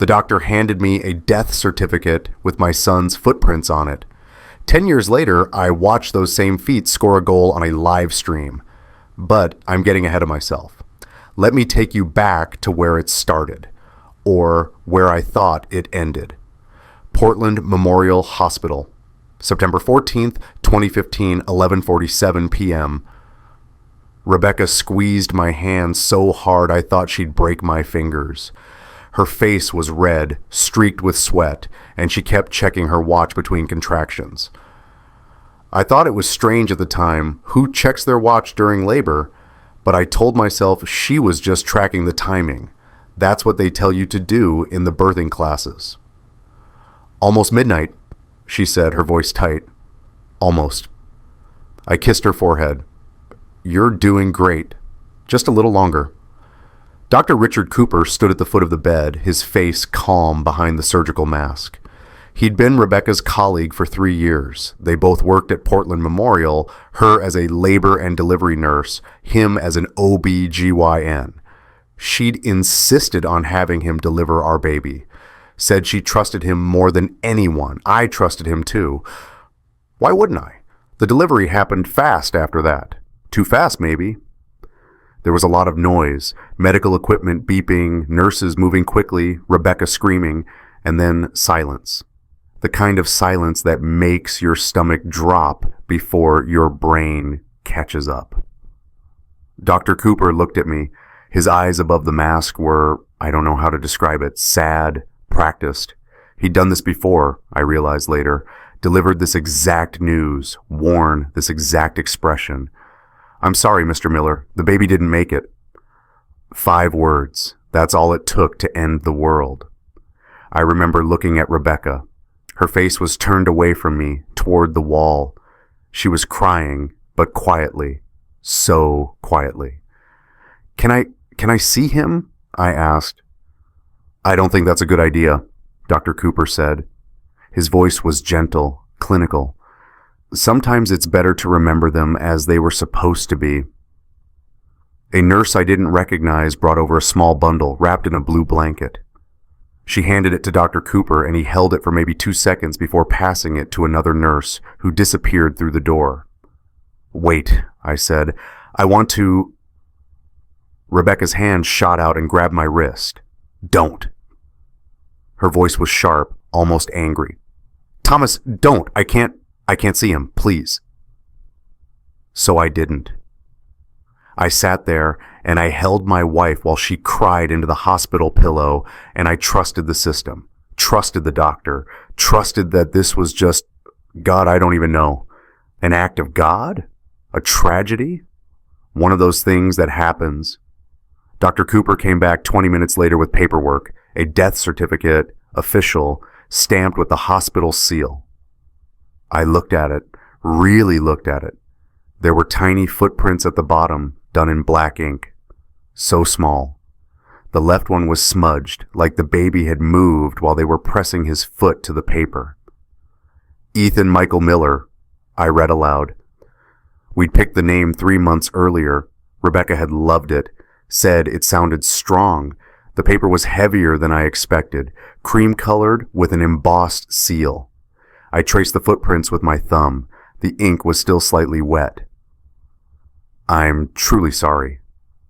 The doctor handed me a death certificate with my son's footprints on it. 10 years later, I watched those same feet score a goal on a live stream. But I'm getting ahead of myself. Let me take you back to where it started, or where I thought it ended. Portland Memorial Hospital, September 14th, 2015, 11:47 p.m. Rebecca squeezed my hand so hard I thought she'd break my fingers. Her face was red, streaked with sweat, and she kept checking her watch between contractions. I thought it was strange at the time who checks their watch during labor, but I told myself she was just tracking the timing. That's what they tell you to do in the birthing classes. Almost midnight, she said, her voice tight. Almost. I kissed her forehead. You're doing great. Just a little longer. Dr. Richard Cooper stood at the foot of the bed, his face calm behind the surgical mask. He'd been Rebecca's colleague for 3 years. They both worked at Portland Memorial, her as a labor and delivery nurse, him as an OB-GYN. She'd insisted on having him deliver our baby. Said she trusted him more than anyone. I trusted him too. Why wouldn't I? The delivery happened fast after that. Too fast, maybe. There was a lot of noise, medical equipment beeping, nurses moving quickly, Rebecca screaming, and then silence. The kind of silence that makes your stomach drop before your brain catches up. Dr. Cooper looked at me. His eyes above the mask were, I don't know how to describe it, sad, practiced. He'd done this before, I realized later, delivered this exact news, worn this exact expression. I'm sorry, Mr. Miller, the baby didn't make it. 5 words. That's all it took to end the world. I remember looking at Rebecca. Her face was turned away from me, toward the wall. She was crying, but quietly. So quietly. Can I see him? I asked. I don't think that's a good idea, Dr. Cooper said. His voice was gentle, clinical. Sometimes it's better to remember them as they were supposed to be. A nurse I didn't recognize brought over a small bundle wrapped in a blue blanket. She handed it to Dr. Cooper, and he held it for maybe 2 seconds before passing it to another nurse who disappeared through the door. Wait, I said. I want to... Rebecca's hand shot out and grabbed my wrist. Don't. Her voice was sharp, almost angry. Thomas, don't. I can't see him, please. So I didn't. I sat there and I held my wife while she cried into the hospital pillow, and I trusted the system, trusted the doctor, trusted that this was just, God, I don't even know, an act of God? A tragedy? One of those things that happens. Dr. Cooper came back 20 minutes later with paperwork, a death certificate, official, stamped with the hospital seal. I looked at it, really looked at it. There were tiny footprints at the bottom, done in black ink. So small. The left one was smudged, like the baby had moved while they were pressing his foot to the paper. Ethan Michael Miller, I read aloud. We'd picked the name 3 months earlier. Rebecca had loved it, said it sounded strong. The paper was heavier than I expected, cream-colored with an embossed seal. I traced the footprints with my thumb. The ink was still slightly wet. I'm truly sorry,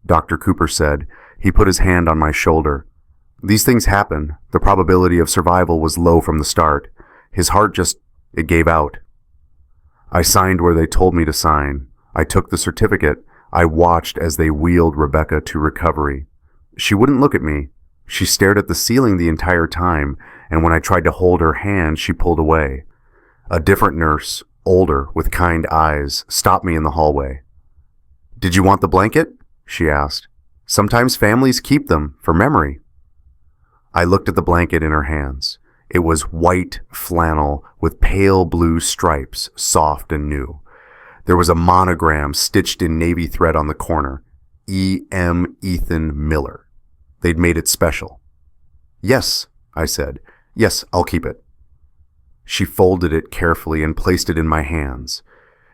Dr. Cooper said. He put his hand on my shoulder. These things happen. The probability of survival was low from the start. His heart it gave out. I signed where they told me to sign. I took the certificate. I watched as they wheeled Rebecca to recovery. She wouldn't look at me. She stared at the ceiling the entire time, and when I tried to hold her hand, she pulled away. A different nurse, older, with kind eyes, stopped me in the hallway. Did you want the blanket? She asked. Sometimes families keep them for memory. I looked at the blanket in her hands. It was white flannel with pale blue stripes, soft and new. There was a monogram stitched in navy thread on the corner. E.M. Ethan Miller. They'd made it special. Yes, I said. Yes, I'll keep it. She folded it carefully and placed it in my hands.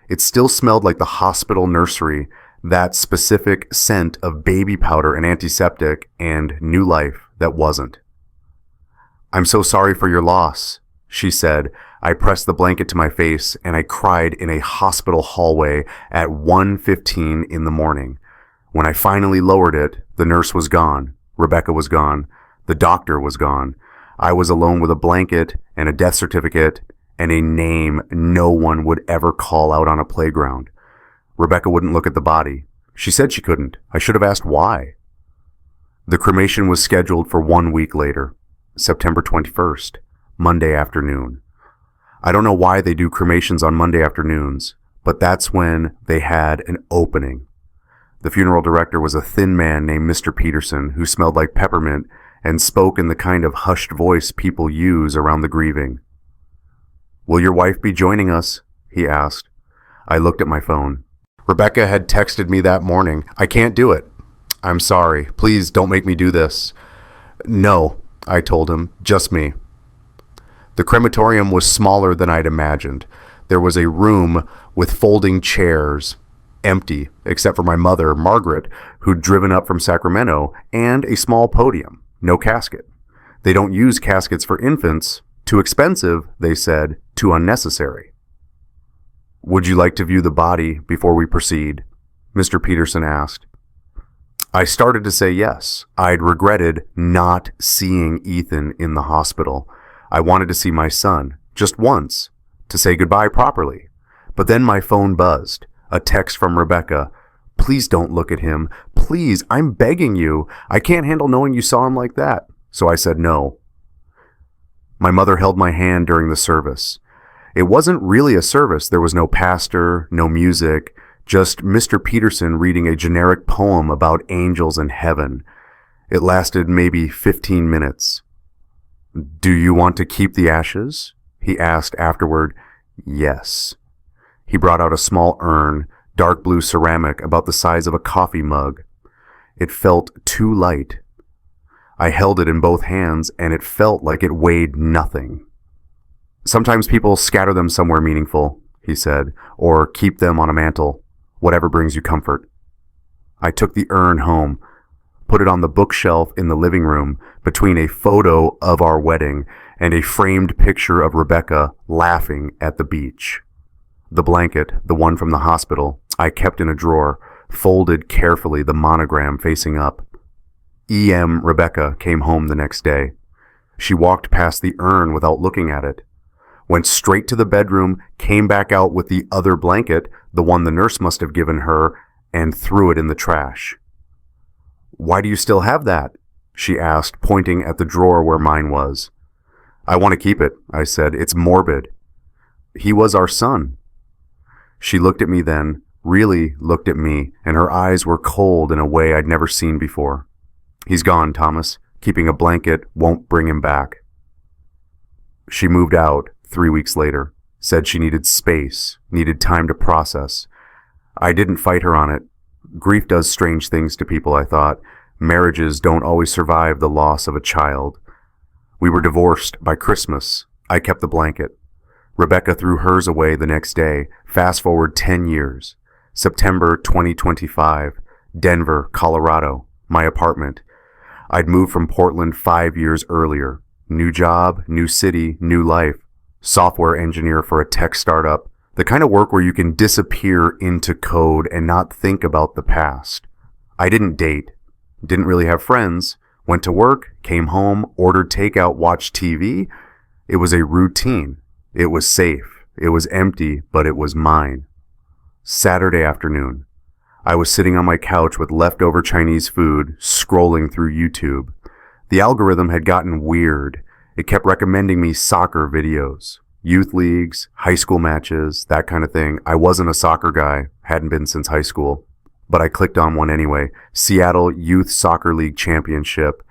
It still smelled like the hospital nursery, that specific scent of baby powder and antiseptic and new life that wasn't. "I'm so sorry for your loss," she said. I pressed the blanket to my face and I cried in a hospital hallway at 1:15 in the morning. When I finally lowered it, the nurse was gone. Rebecca was gone. The doctor was gone. I was alone with a blanket and a death certificate and a name no one would ever call out on a playground. Rebecca wouldn't look at the body. She said she couldn't. I should have asked why. The cremation was scheduled for 1 week later, September 21st, Monday afternoon. I don't know why they do cremations on Monday afternoons, but that's when they had an opening. The funeral director was a thin man named Mr. Peterson who smelled like peppermint and spoke in the kind of hushed voice people use around the grieving. "Will your wife be joining us?" he asked. I looked at my phone. Rebecca had texted me that morning. "I can't do it. I'm sorry. Please don't make me do this." "No," I told him, "just me." The crematorium was smaller than I'd imagined. There was a room with folding chairs, empty, except for my mother, Margaret, who'd driven up from Sacramento, and a small podium, no casket. They don't use caskets for infants. Too expensive, they said, too unnecessary. "Would you like to view the body before we proceed?" Mr. Peterson asked. I started to say yes. I'd regretted not seeing Ethan in the hospital. I wanted to see my son, just once, to say goodbye properly. But then my phone buzzed. A text from Rebecca. "Please don't look at him. Please, I'm begging you. I can't handle knowing you saw him like that." So I said no. My mother held my hand during the service. It wasn't really a service. There was no pastor, no music, just Mr. Peterson reading a generic poem about angels and heaven. It lasted maybe 15 minutes. "Do you want to keep the ashes?" he asked afterward. Yes. He brought out a small urn, dark blue ceramic about the size of a coffee mug. It felt too light. I held it in both hands, and it felt like it weighed nothing. "Sometimes people scatter them somewhere meaningful," he said, "or keep them on a mantle, whatever brings you comfort." I took the urn home, put it on the bookshelf in the living room between a photo of our wedding and a framed picture of Rebecca laughing at the beach. The blanket, the one from the hospital, I kept in a drawer, folded carefully, the monogram facing up. E.M. Rebecca came home the next day. She walked past the urn without looking at it, went straight to the bedroom, came back out with the other blanket, the one the nurse must have given her, and threw it in the trash. "Why do you still have that?" she asked, pointing at the drawer where mine was. "I want to keep it," I said. "It's morbid. He was our son." She looked at me then, really looked at me, and her eyes were cold in a way I'd never seen before. "He's gone, Thomas. Keeping a blanket won't bring him back." She moved out 3 weeks later, said she needed space, needed time to process. I didn't fight her on it. Grief does strange things to people, I thought. Marriages don't always survive the loss of a child. We were divorced by Christmas. I kept the blanket. Rebecca threw hers away the next day. Fast forward 10 years. September 2025, Denver, Colorado, my apartment. I'd moved from Portland 5 years earlier. New job, new city, new life. Software engineer for a tech startup. The kind of work where you can disappear into code and not think about the past. I didn't date. Didn't really have friends. Went to work, came home, ordered takeout, watched TV. It was a routine. It was safe. It was empty, but it was mine. Saturday afternoon. I was sitting on my couch with leftover Chinese food, scrolling through YouTube. The algorithm had gotten weird. It kept recommending me soccer videos, youth leagues, high school matches, that kind of thing. I wasn't a soccer guy, hadn't been since high school, but I clicked on one anyway. Seattle Youth Soccer League Championship,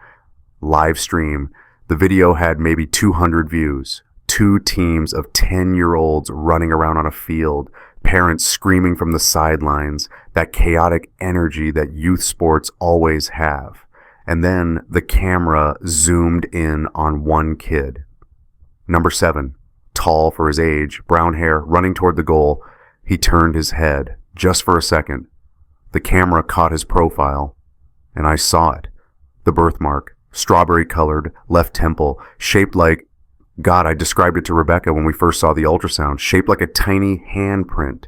live stream. The video had maybe 200 views. 2 teams of 10-year-olds running around on a field, parents screaming from the sidelines, that chaotic energy that youth sports always have. And then the camera zoomed in on one kid. Number 7, tall for his age, brown hair, running toward the goal. He turned his head, just for a second. The camera caught his profile, and I saw it. The birthmark, Strawberry colored, left temple, shaped like, God, I described it to Rebecca when we first saw the ultrasound, shaped like a tiny handprint.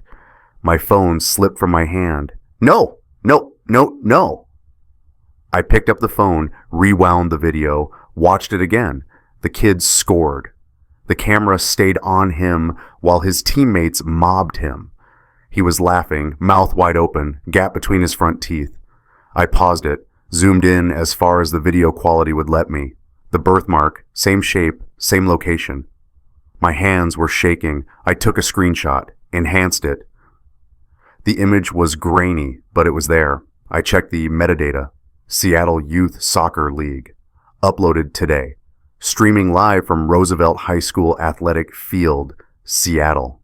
My phone slipped from my hand. No, no, no, no. I picked up the phone, rewound the video, watched it again. The kid scored. The camera stayed on him while his teammates mobbed him. He was laughing, mouth wide open, gap between his front teeth. I paused it, zoomed in as far as the video quality would let me. The birthmark, same shape, same location. My hands were shaking. I took a screenshot, enhanced it. The image was grainy, but it was there. I checked the metadata. Seattle Youth Soccer League. Uploaded today. Streaming live from Roosevelt High School Athletic Field, Seattle.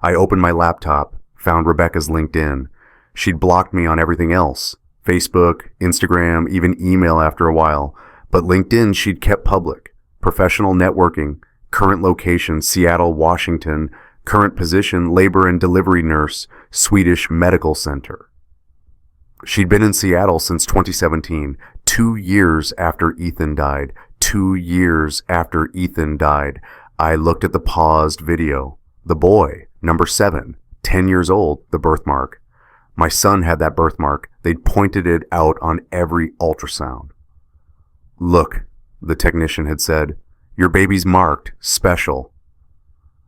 I opened my laptop, found Rebecca's LinkedIn. She'd blocked me on everything else. Facebook, Instagram, even email after a while. But LinkedIn she'd kept public. Professional networking. Current location, Seattle, Washington. Current position, labor and delivery nurse, Swedish Medical Center. She'd been in Seattle since 2017, 2 years after Ethan died. 2 years after Ethan died. I looked at the paused video. The boy, number 7, 10 years old, the birthmark. My son had that birthmark. They'd pointed it out on every ultrasound. Look, the technician had said, your baby's marked, special.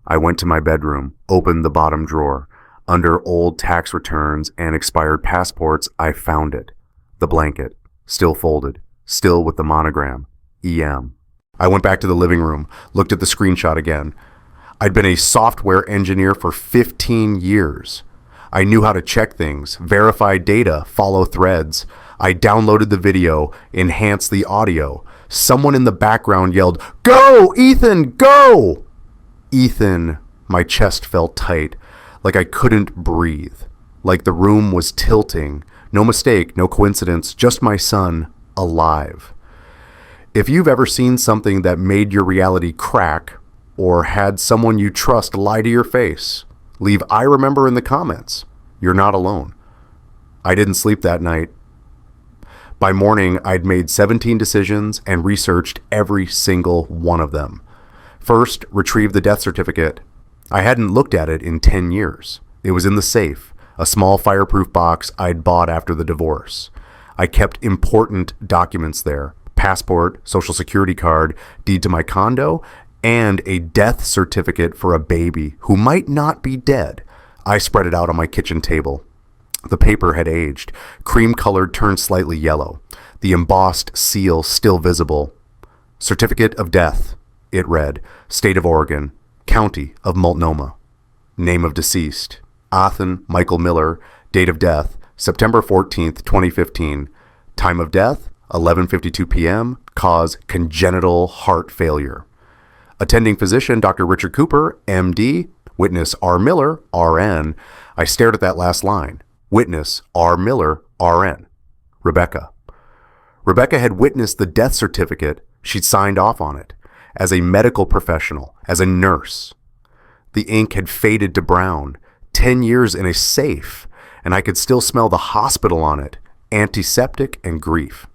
I went to my bedroom, opened the bottom drawer. Under old tax returns and expired passports, I found it. The blanket, still folded, still with the monogram, EM. I went back to the living room, looked at the screenshot again. I'd been a software engineer for 15 years. I knew how to check things, verify data, follow threads. I downloaded the video, enhanced the audio. Someone in the background yelled, "Go, Ethan, go!" Ethan, my chest felt tight, like I couldn't breathe, like the room was tilting. No mistake, no coincidence, just my son, alive. If you've ever seen something that made your reality crack, or had someone you trust lie to your face, leave "I remember" in the comments. You're not alone. I didn't sleep that night. By morning, I'd made 17 decisions and researched every single one of them. First, retrieve the death certificate. I hadn't looked at it in 10 years. It was in the safe, a small fireproof box I'd bought after the divorce. I kept important documents there: passport, social security card, deed to my condo, and a death certificate for a baby who might not be dead. I spread it out on my kitchen table. The paper had aged, cream-colored, turned slightly yellow. The embossed seal still visible. Certificate of death, it read. State of Oregon, County of Multnomah. Name of deceased, Athan Michael Miller. Date of death, September 14th, 2015. Time of death, 11:52 p.m. Cause, congenital heart failure. Attending physician, Dr. Richard Cooper, MD. Witness, R. Miller, RN. I stared at that last line. Witness, R. Miller, RN. Rebecca. Rebecca had witnessed the death certificate. She'd signed off on it. As a medical professional, as a nurse. The ink had faded to brown. 10 years in a safe, and I could still smell the hospital on it. Antiseptic and grief.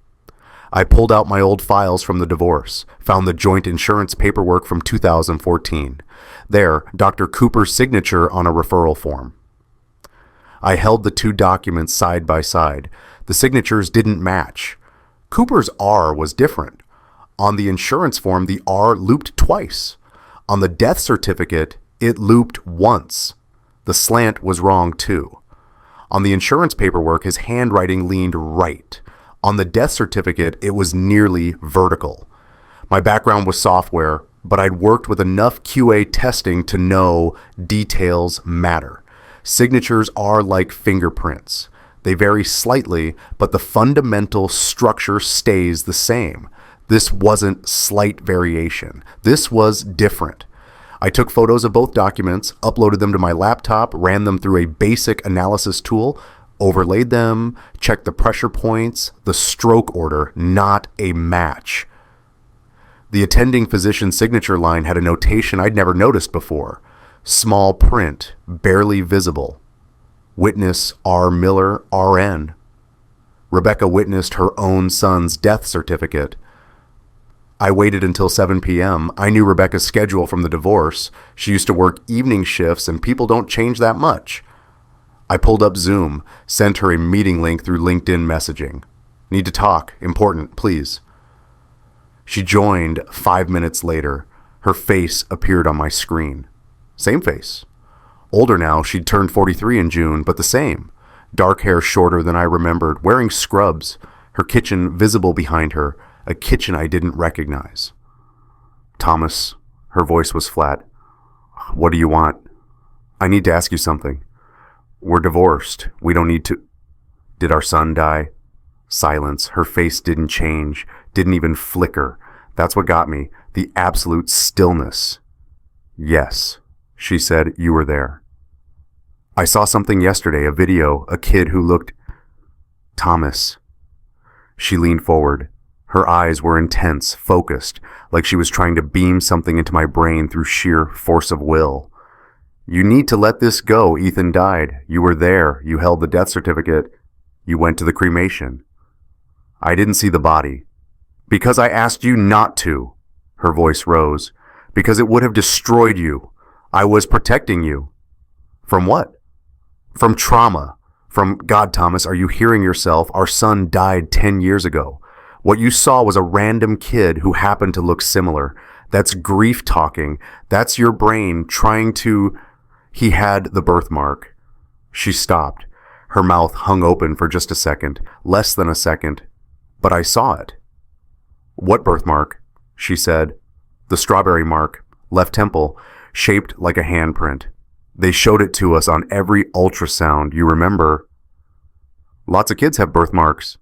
I pulled out my old files from the divorce, found the joint insurance paperwork from 2014. There, Dr. Cooper's signature on a referral form. I held the two documents side by side. The signatures didn't match. Cooper's R was different. On the insurance form, the R looped twice. On the death certificate, it looped once. The slant was wrong too. On the insurance paperwork, his handwriting leaned right. On the death certificate, it was nearly vertical. My background was software, but I'd worked with enough QA testing to know details matter. Signatures are like fingerprints. They vary slightly, but the fundamental structure stays the same. This wasn't slight variation. This was different. I took photos of both documents, uploaded them to my laptop, ran them through a basic analysis tool, overlaid them, checked the pressure points, the stroke order, not a match. The attending physician's signature line had a notation I'd never noticed before. Small print, barely visible. Witness R. Miller, RN. Rebecca witnessed her own son's death certificate. I waited until 7 p.m. I knew Rebecca's schedule from the divorce. She used to work evening shifts, and people don't change that much. I pulled up Zoom, sent her a meeting link through LinkedIn messaging. Need to talk. Important, please. She joined 5 minutes later. Her face appeared on my screen. Same face. Older now, she'd turned 43 in June, but the same. Dark hair shorter than I remembered, wearing scrubs, her kitchen visible behind her, a kitchen I didn't recognize. Thomas, her voice was flat. What do you want? I need to ask you something. We're divorced. We don't need to... Did our son die? Silence. Her face didn't change, didn't even flicker. That's what got me. The absolute stillness. Yes, she said, you were there. I saw something yesterday, a video, a kid who looked... Thomas. She leaned forward. Her eyes were intense, focused, like she was trying to beam something into my brain through sheer force of will. You need to let this go. Ethan died. You were there. You held the death certificate. You went to the cremation. I didn't see the body. Because I asked you not to. Her voice rose. Because it would have destroyed you. I was protecting you. From what? From trauma. From, God, Thomas, are you hearing yourself? Our son died 10 years ago. What you saw was a random kid who happened to look similar. That's grief talking. That's your brain trying to... He had the birthmark. She stopped. Her mouth hung open for just a second, less than a second. But I saw it. What birthmark? She said. The strawberry mark, left temple, shaped like a handprint. They showed it to us on every ultrasound, you remember. Lots of kids have birthmarks.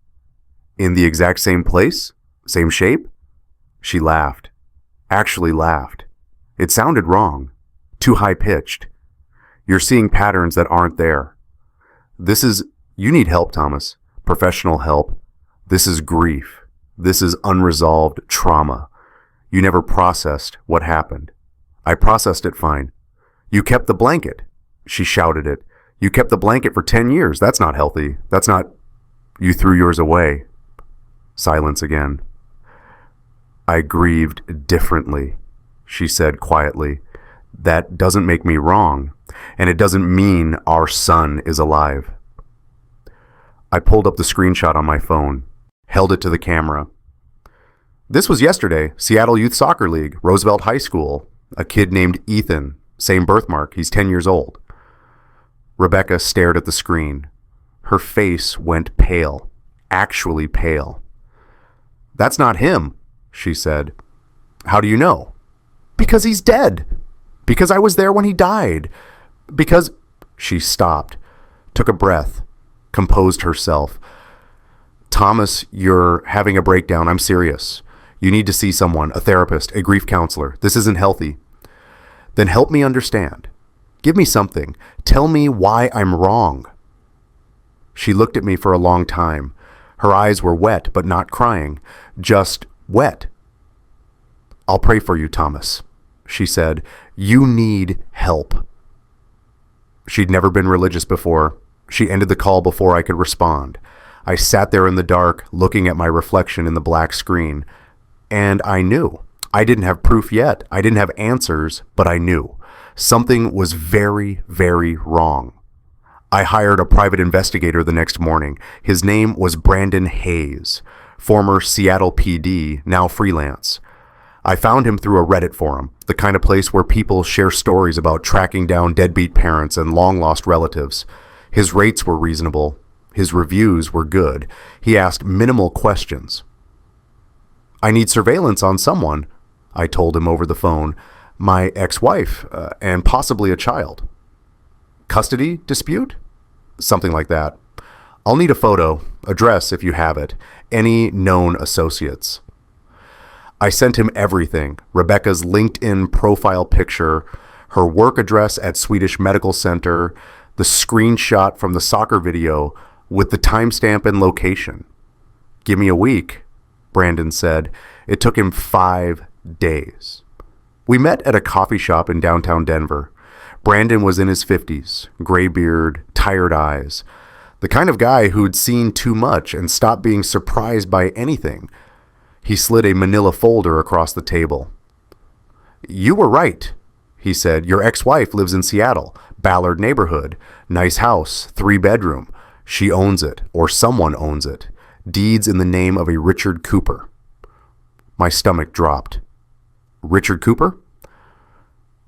In the exact same place? Same shape? She laughed. Actually laughed. It sounded wrong. Too high-pitched. You're seeing patterns that aren't there. You need help, Thomas. Professional help. This is grief. This is unresolved trauma. You never processed what happened. I processed it fine. You kept the blanket. She shouted it. You kept the blanket for 10 years. That's not healthy. That's not... You threw yours away. Silence again. I grieved differently, she said quietly. That doesn't make me wrong, and it doesn't mean our son is alive. I pulled up the screenshot on my phone, held it to the camera. This was yesterday, Seattle Youth Soccer League, Roosevelt High School. A kid named Ethan, same birthmark, he's 10 years old. Rebecca stared at the screen. Her face went pale, actually pale. That's not him, she said. How do you know? Because he's dead. Because I was there when he died. Because... She stopped, took a breath, composed herself. Thomas, you're having a breakdown. I'm serious. You need to see someone, a therapist, a grief counselor. This isn't healthy. Then help me understand. Give me something. Tell me why I'm wrong. She looked at me for a long time. Her eyes were wet, but not crying. Just wet. I'll pray for you, Thomas, she said. You need help. She'd never been religious before. She ended the call before I could respond. I sat there in the dark, looking at my reflection in the black screen. And I knew. I didn't have proof yet. I didn't have answers, but I knew. Something was very, very wrong. I hired a private investigator the next morning. His name was Brandon Hayes, former Seattle PD, now freelance. I found him through a Reddit forum, the kind of place where people share stories about tracking down deadbeat parents and long-lost relatives. His rates were reasonable. His reviews were good. He asked minimal questions. I need surveillance on someone, I told him over the phone. My ex-wife, and possibly a child. Custody dispute? Something like that. I'll need a photo, address if you have it, any known associates. I sent him everything, Rebecca's LinkedIn profile picture, her work address at Swedish Medical Center, the screenshot from the soccer video with the timestamp and location. Give me a week, Brandon said. It took him 5 days. We met at a coffee shop in downtown Denver. Brandon was in his 50s, gray beard, tired eyes, the kind of guy who'd seen too much and stopped being surprised by anything. He slid a manila folder across the table. "You were right," he said. "Your ex-wife lives in Seattle, Ballard neighborhood. Nice house, 3-bedroom. She owns it, or someone owns it. Deeds in the name of a Richard Cooper." My stomach dropped. "Richard Cooper?"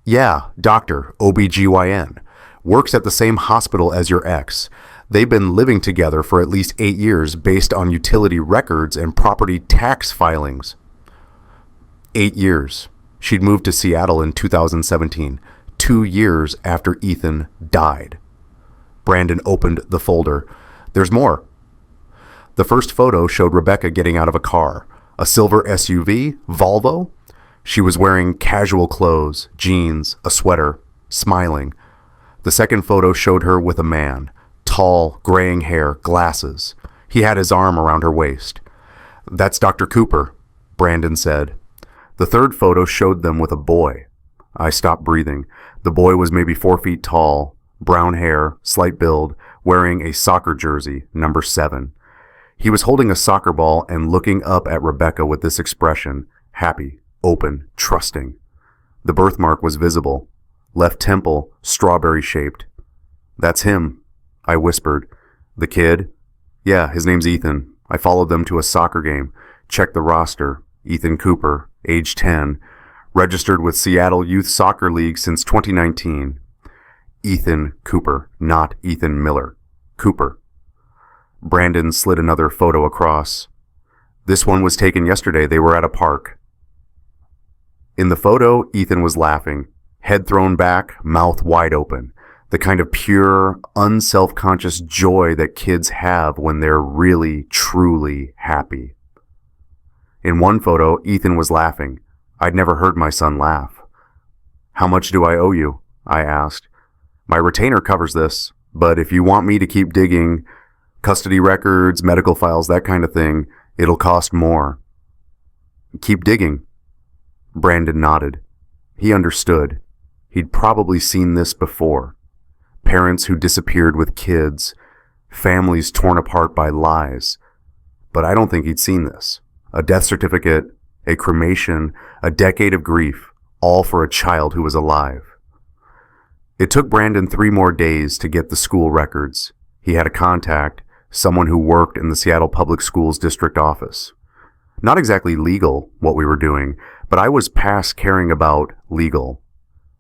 "Yeah, doctor, OBGYN. Works at the same hospital as your ex. They've been living together for at least 8 years based on utility records and property tax filings." 8 years. She'd moved to Seattle in 2017, 2 years after Ethan died. Brandon opened the folder. "There's more." The first photo showed Rebecca getting out of a car, a silver SUV, Volvo. She was wearing casual clothes, jeans, a sweater, smiling. The second photo showed her with a man, tall, graying hair, glasses. He had his arm around her waist. "That's Dr. Cooper," Brandon said. The third photo showed them with a boy. I stopped breathing. The boy was maybe 4 feet tall, brown hair, slight build, wearing a soccer jersey, number 7. He was holding a soccer ball and looking up at Rebecca with this expression, happy, open, trusting. The birthmark was visible. Left temple, strawberry-shaped. "That's him," I whispered. "The kid?" "Yeah, his name's Ethan. I followed them to a soccer game. Checked the roster. Ethan Cooper, age 10. Registered with Seattle Youth Soccer League since 2019. Ethan Cooper, not Ethan Miller. Cooper." Brandon slid another photo across. "This one was taken yesterday. They were at a park." In the photo, Ethan was laughing, head thrown back, mouth wide open. The kind of pure, unself-conscious joy that kids have when they're really, truly happy. In one photo, Ethan was laughing. I'd never heard my son laugh. "How much do I owe you?" I asked. "My retainer covers this, but if you want me to keep digging, custody records, medical files, that kind of thing, it'll cost more." "Keep digging." Brandon nodded. He understood. He'd probably seen this before. Parents who disappeared with kids, families torn apart by lies. But I don't think he'd seen this. A death certificate, a cremation, a decade of grief, all for a child who was alive. It took Brandon 3 more days to get the school records. He had a contact, someone who worked in the Seattle Public Schools district office. Not exactly legal, what we were doing, but I was past caring about legal.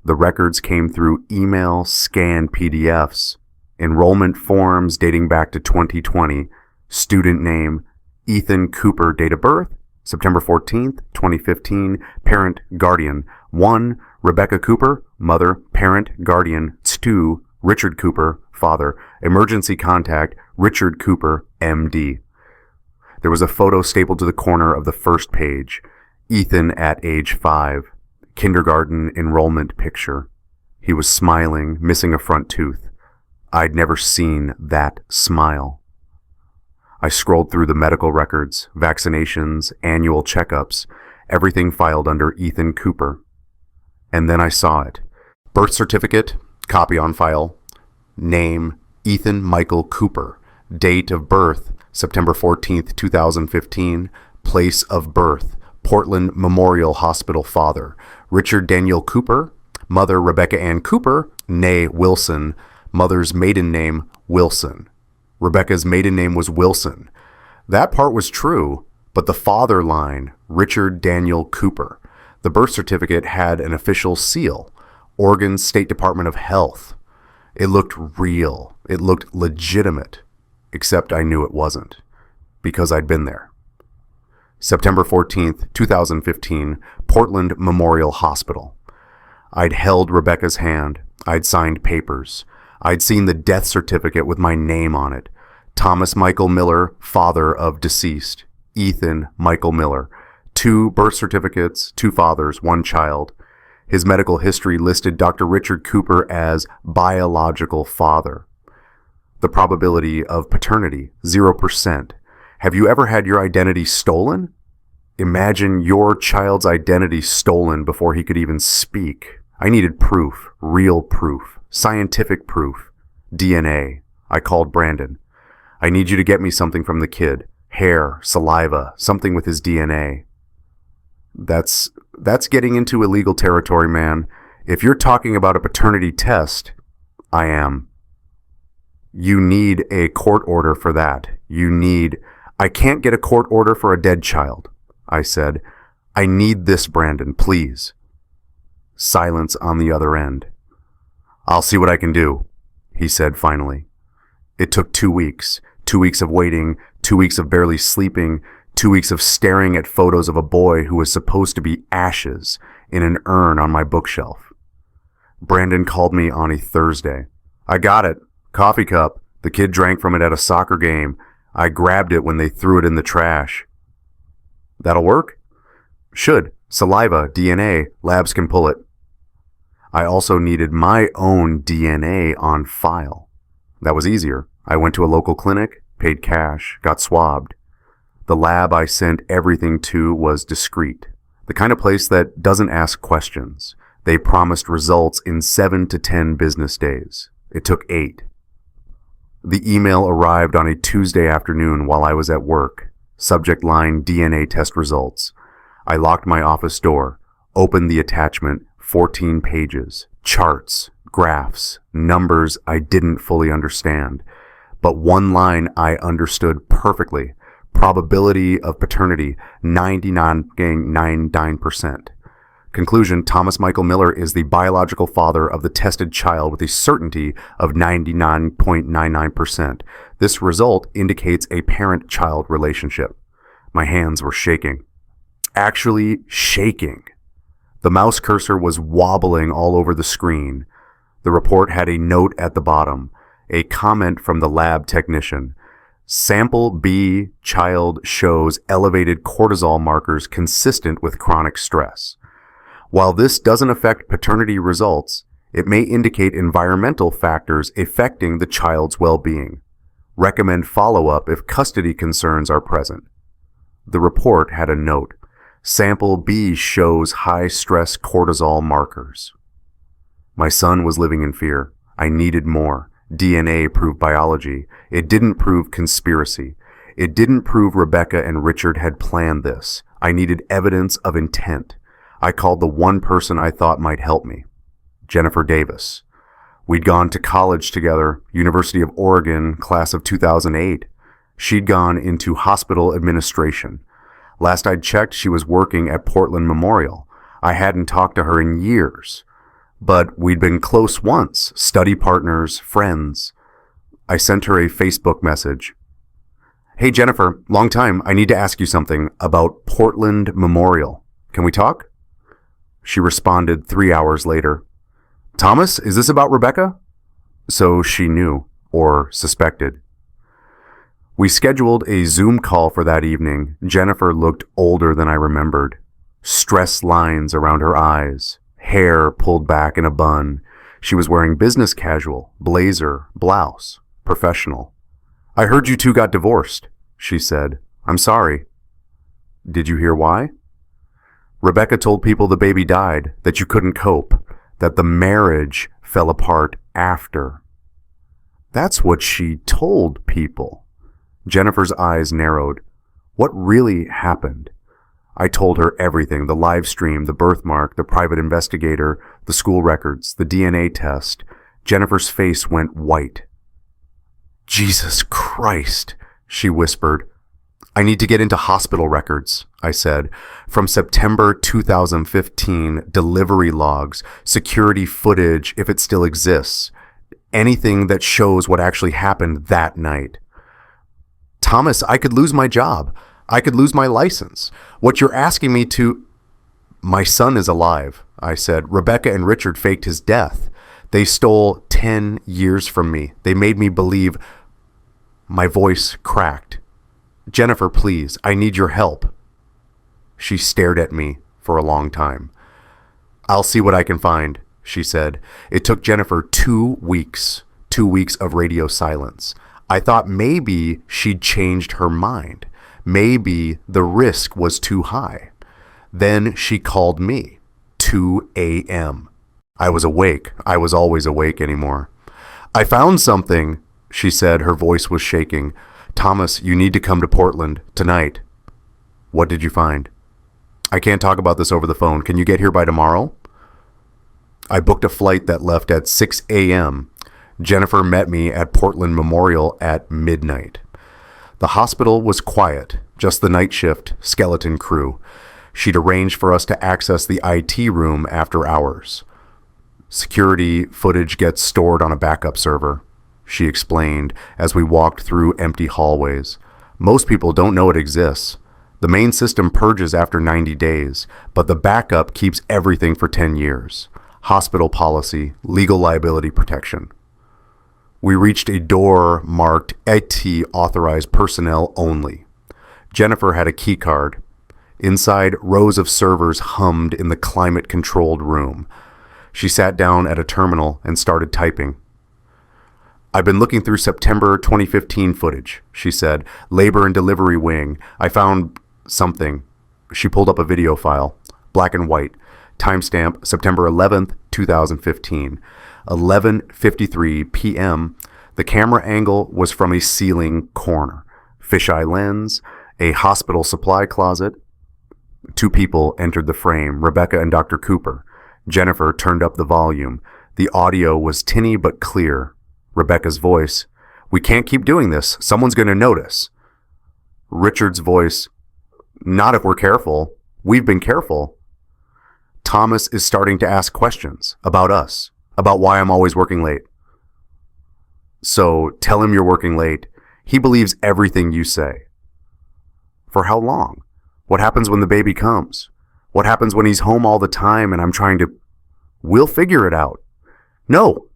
The records came through email, scanned PDFs, enrollment forms dating back to 2020, student name, Ethan Cooper, date of birth, September 14th, 2015, parent, guardian, 1, Rebecca Cooper, mother, parent, guardian, 2, Richard Cooper, father, emergency contact, Richard Cooper, MD. There was a photo stapled to the corner of the first page, Ethan at age 5, kindergarten enrollment picture. He was smiling, missing a front tooth. I'd never seen that smile. I scrolled through the medical records, vaccinations, annual checkups, everything filed under Ethan Cooper. And then I saw it. Birth certificate, copy on file. Name, Ethan Michael Cooper. Date of birth, September 14th, 2015. Place of birth, Portland Memorial Hospital father. Richard Daniel Cooper. Mother, Rebecca Ann Cooper, née Wilson. Mother's maiden name, Wilson. Rebecca's maiden name was Wilson. That part was true, but the father line, Richard Daniel Cooper. The birth certificate had an official seal, Oregon State Department of Health. It looked real. It looked legitimate, except I knew it wasn't, because I'd been there. September 14th, 2015, Portland Memorial Hospital. I'd held Rebecca's hand. I'd signed papers. I'd seen the death certificate with my name on it. Thomas Michael Miller, father of deceased. Ethan Michael Miller. 2 birth certificates, 2 fathers, 1 child. His medical history listed Dr. Richard Cooper as biological father. The probability of paternity, 0%. Have you ever had your identity stolen? Imagine your child's identity stolen before he could even speak. I needed proof, real proof, scientific proof, DNA. I called Brandon. I need you to get me something from the kid. hair, saliva, something with his DNA. That's getting into illegal territory, man. If you're talking about a paternity test, I am. You need a court order for that. I can't get a court order for a dead child, I said. I need this, Brandon, please. Silence on the other end. I'll see what I can do, he said finally. It took 2 weeks. 2 weeks of waiting, 2 weeks of barely sleeping, 2 weeks of staring at photos of a boy who was supposed to be ashes in an urn on my bookshelf. Brandon called me on a Thursday. I got it. Coffee cup. The kid drank from it at a soccer game. I grabbed it when they threw it in the trash. That'll work? Should. Saliva, DNA, labs can pull it. I also needed my own DNA on file. That was easier. I went to a local clinic, paid cash, got swabbed. The lab I sent everything to was discreet. The kind of place that doesn't ask questions. They promised results in 7 to 10 business days. It took 8. The email arrived on a Tuesday afternoon while I was at work. Subject line DNA test results. I locked my office door, opened the attachment, 14 pages, charts, graphs, numbers I didn't fully understand. But one line I understood perfectly. Probability of paternity, 99.99%. Conclusion, Thomas Michael Miller is the biological father of the tested child with a certainty of 99.99%. This result indicates a parent-child relationship. My hands were shaking. Actually shaking. The mouse cursor was wobbling all over the screen. The report had a note at the bottom, a comment from the lab technician. Sample B child shows elevated cortisol markers consistent with chronic stress. While this doesn't affect paternity results, it may indicate environmental factors affecting the child's well-being. Recommend follow-up if custody concerns are present. The report had a note. Sample B shows high-stress cortisol markers. My son was living in fear. I needed more. DNA proved biology. It didn't prove conspiracy. It didn't prove Rebecca and Richard had planned this. I needed evidence of intent. I called the one person I thought might help me, Jennifer Davis. We'd gone to college together, University of Oregon, class of 2008. She'd gone into hospital administration. Last I'd checked, she was working at Portland Memorial. I hadn't talked to her in years. But we'd been close once, study partners, friends. I sent her a Facebook message. Hey Jennifer, long time, I need to ask you something about Portland Memorial. Can we talk? She responded 3 hours later. Thomas, is this about Rebecca? So she knew, or suspected. We scheduled a Zoom call for that evening. Jennifer looked older than I remembered. Stress lines around her eyes. Hair pulled back in a bun. She was wearing business casual, blazer, blouse, professional. I heard you two got divorced, she said. I'm sorry. Did you hear why? Rebecca told people the baby died, that you couldn't cope, that the marriage fell apart after. That's what she told people. Jennifer's eyes narrowed. What really happened? I told her everything, the live stream, the birthmark, the private investigator, the school records, the DNA test. Jennifer's face went white. Jesus Christ, she whispered. I need to get into hospital records, I said. From September 2015, delivery logs, security footage, if it still exists. Anything that shows what actually happened that night. Thomas, I could lose my job. I could lose my license. What you're asking me to... My son is alive, I said. Rebecca and Richard faked his death. They stole 10 years from me. They made me believe... My voice cracked. Jennifer, please, I need your help. She stared at me for a long time. I'll see what I can find, she said. It took Jennifer 2 weeks. 2 weeks of radio silence. I thought maybe she'd changed her mind. Maybe the risk was too high. Then she called me. 2 a.m. I was awake. I was always awake anymore. I found something, she said. Her voice was shaking. Thomas, you need to come to Portland tonight. What did you find? I can't talk about this over the phone. Can you get here by tomorrow? I booked a flight that left at 6 a.m. Jennifer met me at Portland Memorial at midnight. The hospital was quiet, just the night shift skeleton crew. She'd arranged for us to access the IT room after hours. Security footage gets stored on a backup server, she explained as we walked through empty hallways. Most people don't know it exists. The main system purges after 90 days, but the backup keeps everything for 10 years. Hospital policy, legal liability protection. We reached a door marked IT authorized personnel only. Jennifer had a key card. Inside, rows of servers hummed in the climate-controlled room. She sat down at a terminal and started typing. I've been looking through September 2015 footage, she said. Labor and delivery wing. I found something. She pulled up a video file, black and white. Timestamp September 11th, 2015. 11:53 p.m. The camera angle was from a ceiling corner. Fisheye lens, a hospital supply closet. Two people entered the frame, Rebecca and Dr. Cooper. Jennifer turned up the volume. The audio was tinny but clear. Rebecca's voice, "We can't keep doing this. Someone's going to notice." Richard's voice, "Not if we're careful. We've been careful." Thomas is starting to ask questions about us, about why I'm always working late. So tell him you're working late. He believes everything you say. For how long? What happens when the baby comes? What happens when he's home all the time and I'm trying to... We'll figure it out. No,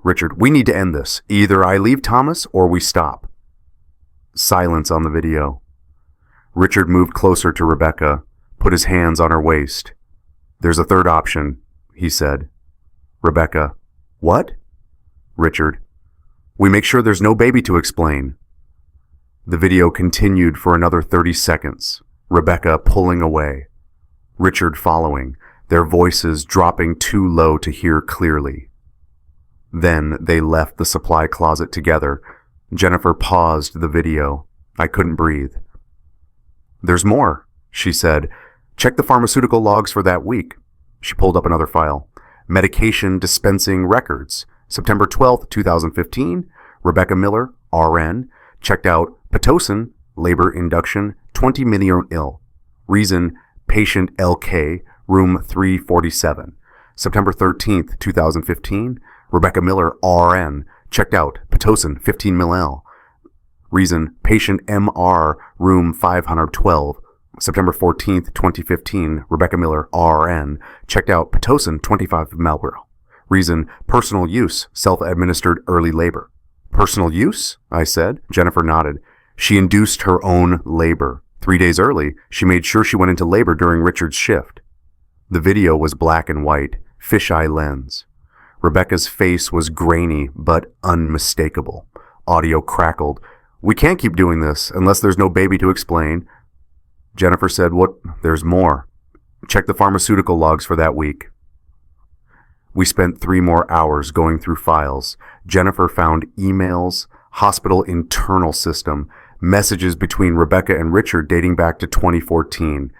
Richard, we need to end this. Either I leave Thomas or we stop. Silence on the video. Richard moved closer to Rebecca, put his hands on her waist. There's a third option, he said. Rebecca, what? Richard, we make sure there's no baby to explain. The video continued for another 30 seconds, Rebecca pulling away, Richard following, their voices dropping too low to hear clearly. Then they left the supply closet together. Jennifer paused the video. I couldn't breathe. There's more, she said. Check the pharmaceutical logs for that week. She pulled up another file. Medication dispensing records. September 12th, 2015. Rebecca Miller, RN, checked out Pitocin, labor induction, 20 million ill. Reason, patient LK, room 347. September 13th, 2015. Rebecca Miller, RN, checked out Pitocin, 15 ml. Reason, patient MR, room 512. September 14th, 2015, Rebecca Miller, RN, checked out Pitocin, 25 ml. Reason, personal use, self-administered early labor. Personal use? I said. Jennifer nodded. She induced her own labor. 3 days early, she made sure she went into labor during Richard's shift. The video was black and white, fisheye lens. Rebecca's face was grainy but unmistakable. Audio crackled. We can't keep doing this unless there's no baby to explain. Jennifer said, "What? There's more. Check the pharmaceutical logs for that week." We spent 3 more hours going through files. Jennifer found emails, hospital internal system, messages between Rebecca and Richard dating back to 2014.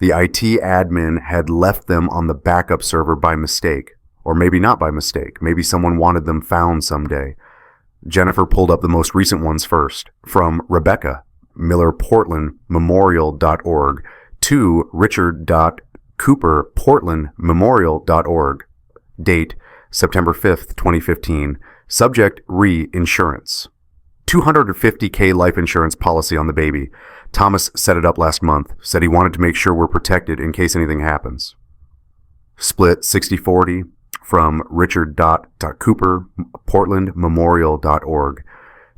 The IT admin had left them on the backup server by mistake. Or maybe not by mistake. Maybe someone wanted them found someday. Jennifer pulled up the most recent ones first. From Rebecca, millerportlandmemorial.org to richard.cooper, portlandmemorial.org. Date, September 5th, 2015. Subject, re-insurance. $250K life insurance policy on the baby. Thomas set it up last month. Said he wanted to make sure we're protected in case anything happens. Split 60-40 from richard.cooper, portlandmemorial.org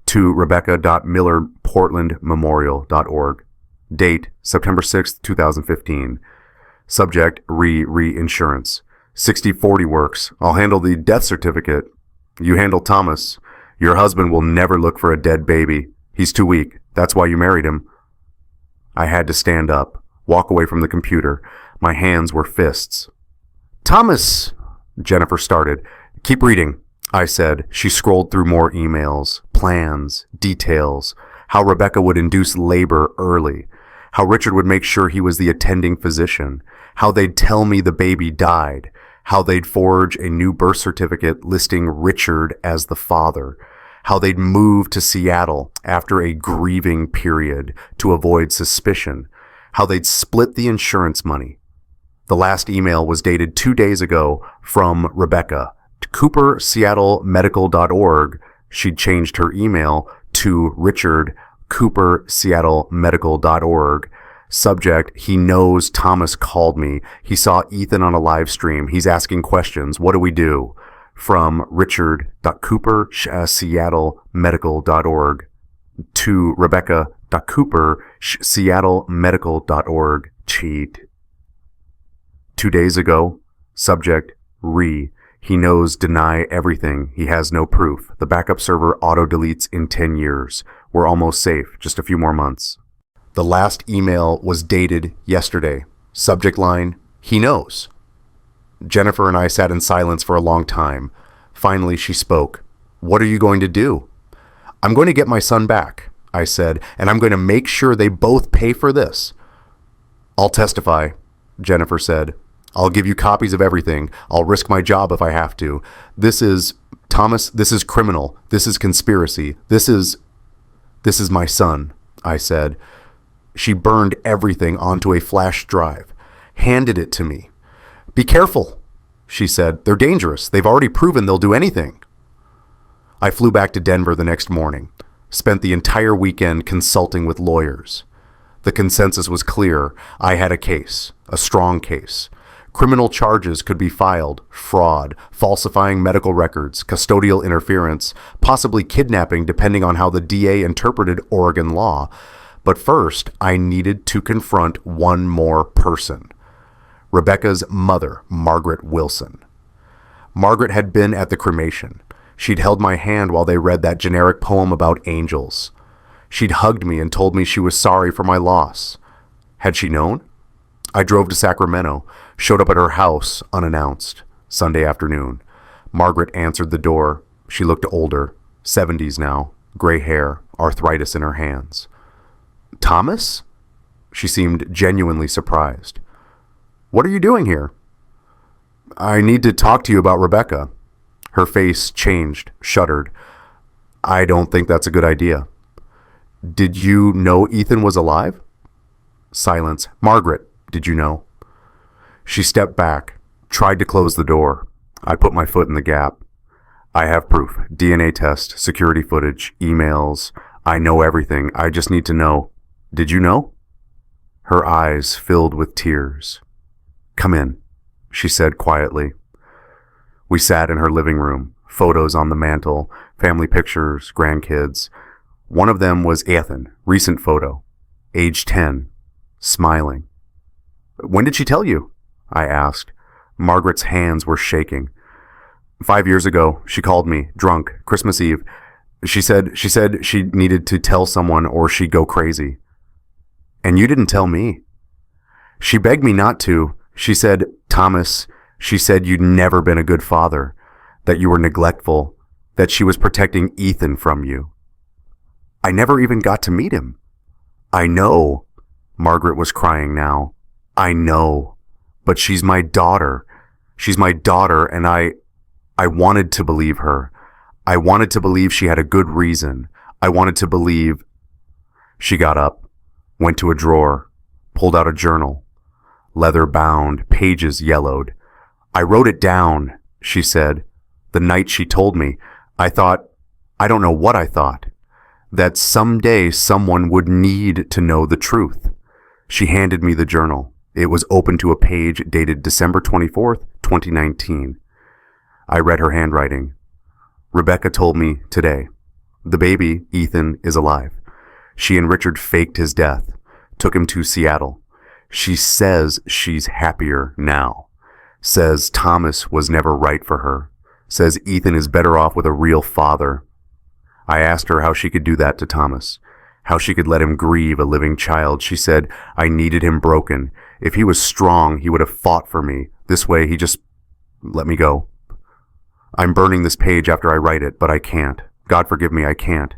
to rebecca.miller, portlandmemorial.org. Date, September 6th, 2015. Subject, re-insurance. 60-40 works. I'll handle the death certificate. You handle Thomas. Your husband will never look for a dead baby. He's too weak. That's why you married him. I had to stand up, walk away from the computer. My hands were fists. Thomas, Jennifer started. Keep reading, I said. She scrolled through more emails, plans, details. how Rebecca would induce labor early, how Richard would make sure he was the attending physician, how they'd tell me the baby died, how they'd forge a new birth certificate listing Richard as the father, how they'd move to Seattle after a grieving period to avoid suspicion, how they'd split the insurance money. The last email was dated 2 days ago from Rebecca to CooperSeattleMedical.org. She'd changed her email to Richard, CooperSeattleMedical.org. Subject, he knows Thomas called me. He saw Ethan on a live stream. He's asking questions. What do we do? From Richard.CooperSeattleMedical.org to Rebecca.CooperSeattleMedical.org. Cheat. 2 days ago. Subject, he knows deny everything. He has no proof. The backup server auto-deletes in 10 years. We're almost safe. Just a few more months. The last email was dated yesterday. Subject line, he knows. Jennifer and I sat in silence for a long time. Finally, she spoke. What are you going to do? I'm going to get my son back, I said, and I'm going to make sure they both pay for this. I'll testify, Jennifer said. I'll give you copies of everything. I'll risk my job if I have to. This is criminal. This is conspiracy. This is my son, I said. She burned everything onto a flash drive, handed it to me. Be careful, she said. They're dangerous. They've already proven they'll do anything. I flew back to Denver the next morning, spent the entire weekend consulting with lawyers. The consensus was clear. I had a case, a strong case. Criminal charges could be filed: fraud, falsifying medical records, custodial interference, possibly kidnapping depending on how the DA interpreted Oregon law. But first, I needed to confront one more person. Rebecca's mother, Margaret Wilson. Margaret had been at the cremation. She'd held my hand while they read that generic poem about angels. She'd hugged me and told me she was sorry for my loss. Had she known? I drove to Sacramento, showed up at her house unannounced, Sunday afternoon. Margaret answered the door. She looked older, 70s now, gray hair, arthritis in her hands. Thomas? She seemed genuinely surprised. What are you doing here? I need to talk to you about Rebecca. Her face changed, shuddered. I don't think that's a good idea. Did you know Ethan was alive? Silence. Margaret, did you know? She stepped back, tried to close the door. I put my foot in the gap. I have proof. DNA test, security footage, emails. I know everything. I just need to know. Did you know? Her eyes filled with tears. Come in, she said quietly. We sat in her living room, photos on the mantle, family pictures, grandkids. One of them was Ethan, recent photo, age 10, smiling. When did she tell you? I asked. Margaret's hands were shaking. 5 years ago, she called me, drunk, Christmas Eve. She said she needed to tell someone or she'd go crazy. And you didn't tell me. She begged me not to. She said, Thomas, she said you'd never been a good father, that you were neglectful, that she was protecting Ethan from you. I never even got to meet him. I know. Margaret was crying now. I know. But she's my daughter. She's my daughter, and I wanted to believe her. I wanted to believe she had a good reason. I wanted to believe. She got up, went to a drawer, pulled out a journal. Leather bound, pages yellowed. I wrote it down, she said. The night she told me, I thought, I don't know what I thought, that someday someone would need to know the truth. She handed me the journal. It was open to a page dated December 24th, 2019. I read her handwriting. Rebecca told me today. The baby, Ethan, is alive. She and Richard faked his death, took him to Seattle. She says she's happier now. Says Thomas was never right for her. Says Ethan is better off with a real father. I asked her how she could do that to Thomas, how she could let him grieve a living child. She said, I needed him broken. If he was strong, he would have fought for me. This way, he just let me go. I'm burning this page after I write it, but I can't. God forgive me, I can't.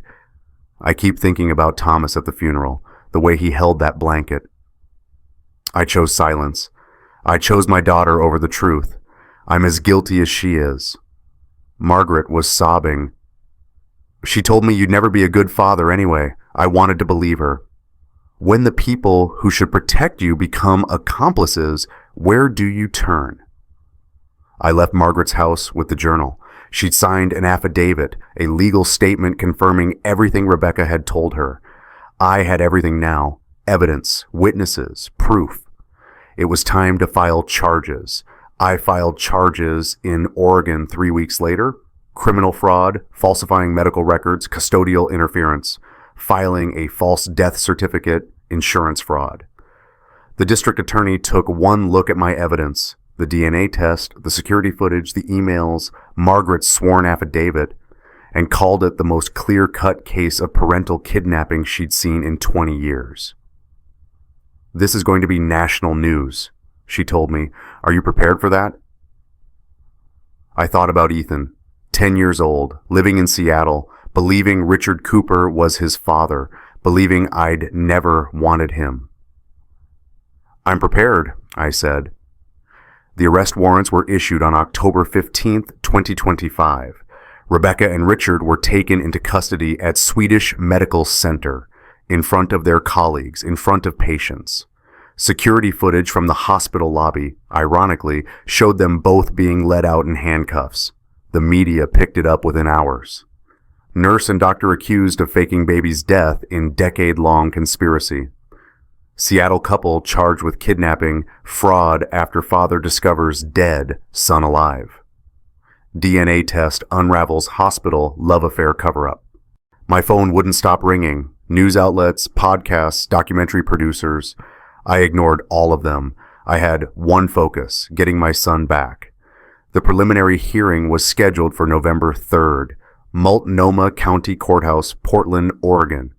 I keep thinking about Thomas at the funeral, the way he held that blanket. I chose silence. I chose my daughter over the truth. I'm as guilty as she is. Margaret was sobbing. She told me you'd never be a good father anyway. I wanted to believe her. When the people who should protect you become accomplices, where do you turn? I left Margaret's house with the journal. She'd signed an affidavit, a legal statement confirming everything Rebecca had told her. I had everything now: evidence, witnesses, proof. It was time to file charges. I filed charges in Oregon 3 weeks later: criminal fraud, falsifying medical records, custodial interference, filing a false death certificate, insurance fraud. The district attorney took one look at my evidence: the DNA test, the security footage, the emails, Margaret's sworn affidavit, and called it the most clear-cut case of parental kidnapping she'd seen in 20 years. This is going to be national news, she told me. Are you prepared for that? I thought about Ethan, 10 years old, living in Seattle, believing Richard Cooper was his father, believing I'd never wanted him. I'm prepared, I said. The arrest warrants were issued on October 15th, 2025. Rebecca and Richard were taken into custody at Swedish Medical Center, in front of their colleagues, in front of patients. Security footage from the hospital lobby, ironically, showed them both being led out in handcuffs. The media picked it up within hours. Nurse and doctor accused of faking baby's death in decade-long conspiracy. Seattle couple charged with kidnapping, fraud after father discovers dead, son alive. DNA test unravels hospital love affair cover-up. My phone wouldn't stop ringing. News outlets, podcasts, documentary producers. I ignored all of them. I had one focus: getting my son back. The preliminary hearing was scheduled for November 3rd, Multnomah County Courthouse, Portland, Oregon.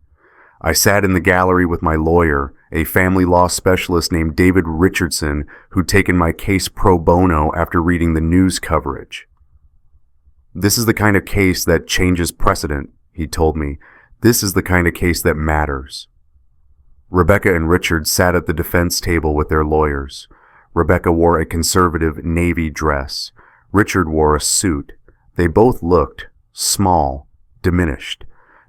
I sat in the gallery with my lawyer, a family law specialist named David Richardson, who'd taken my case pro bono after reading the news coverage. This is the kind of case that changes precedent, he told me. This is the kind of case that matters. Rebecca and Richard sat at the defense table with their lawyers. Rebecca wore a conservative navy dress. Richard wore a suit. They both looked small, diminished.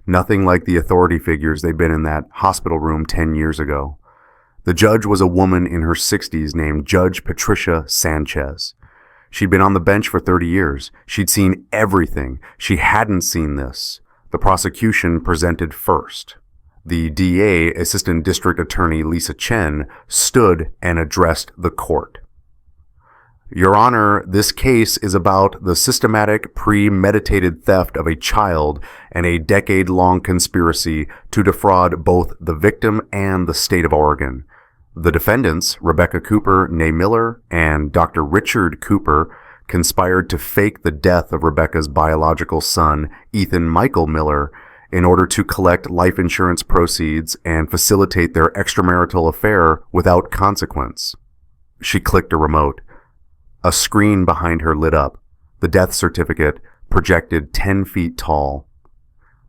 Nothing like the authority figures they'd been in that hospital room 10 years ago. The judge was a woman in her 60s named Judge Patricia Sanchez. She'd been on the bench for 30 years. She'd seen everything. She hadn't seen this. The prosecution presented first. The DA, Assistant District Attorney Lisa Chen, stood and addressed the court. Your Honor, this case is about the systematic, premeditated theft of a child and a decade-long conspiracy to defraud both the victim and the state of Oregon. The defendants, Rebecca Cooper, née Miller, and Dr. Richard Cooper, conspired to fake the death of Rebecca's biological son, Ethan Michael Miller, in order to collect life insurance proceeds and facilitate their extramarital affair without consequence. She clicked a remote. A screen behind her lit up. The death certificate, projected 10 feet tall.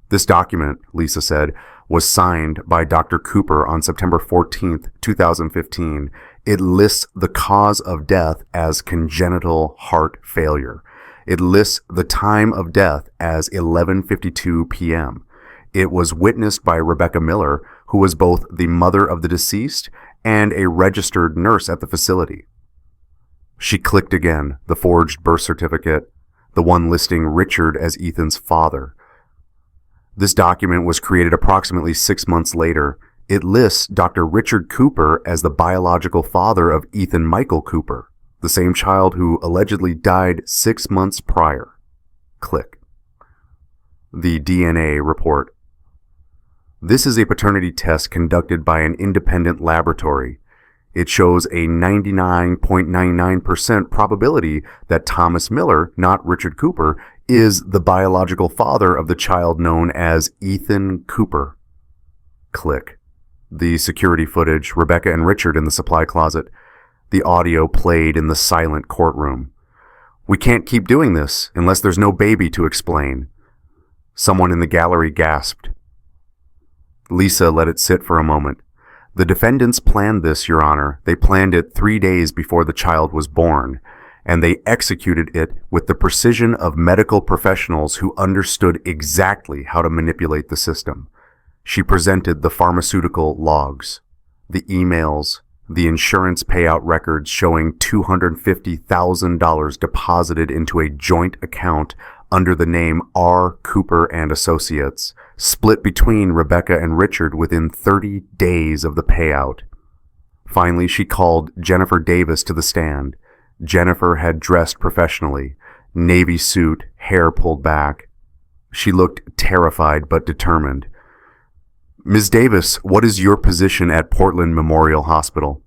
This document, Lisa said, was signed by Dr. Cooper on September 14th, 2015. It lists the cause of death as congenital heart failure. It lists the time of death as 11:52 p.m. It was witnessed by Rebecca Miller, who was both the mother of the deceased and a registered nurse at the facility. She clicked again, the forged birth certificate, the one listing Richard as Ethan's father. This document was created approximately 6 months later. It lists Dr. Richard Cooper as the biological father of Ethan Michael Cooper, the same child who allegedly died 6 months prior. Click. The DNA report. This is a paternity test conducted by an independent laboratory. It shows a 99.99% probability that Thomas Miller, not Richard Cooper, is the biological father of the child known as Ethan Cooper. Click. The security footage, Rebecca and Richard in the supply closet. The audio played in the silent courtroom. We can't keep doing this unless there's no baby to explain. Someone in the gallery gasped. Lisa let it sit for a moment. The defendants planned this, Your Honor. They planned it 3 days before the child was born, and they executed it with the precision of medical professionals who understood exactly how to manipulate the system. She presented the pharmaceutical logs, the emails, the insurance payout records showing $250,000 deposited into a joint account under the name R. Cooper and Associates, split between Rebecca and Richard within 30 days of the payout. Finally, she called Jennifer Davis to the stand. Jennifer had dressed professionally, navy suit, hair pulled back. She looked terrified but determined. Ms. Davis, what is your position at Portland Memorial Hospital?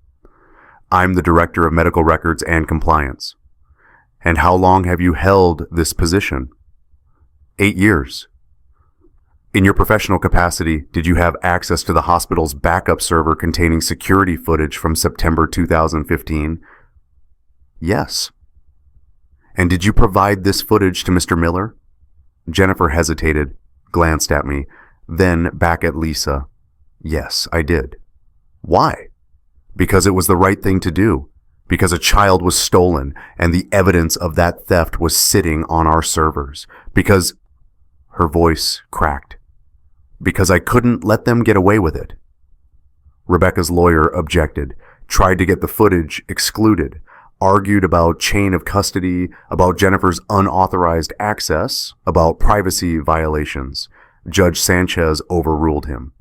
I'm the Director of Medical Records and Compliance. And how long have you held this position? 8 years. In your professional capacity, did you have access to the hospital's backup server containing security footage from September 2015? Yes. And did you provide this footage to Mr. Miller? Jennifer hesitated, glanced at me, then back at Lisa. Yes, I did. Why? Because it was the right thing to do. Because a child was stolen and the evidence of that theft was sitting on our servers. Because... Her voice cracked. Because I couldn't let them get away with it. Rebecca's lawyer objected, tried to get the footage excluded, argued about chain of custody, about Jennifer's unauthorized access, about privacy violations. Judge Sanchez overruled him.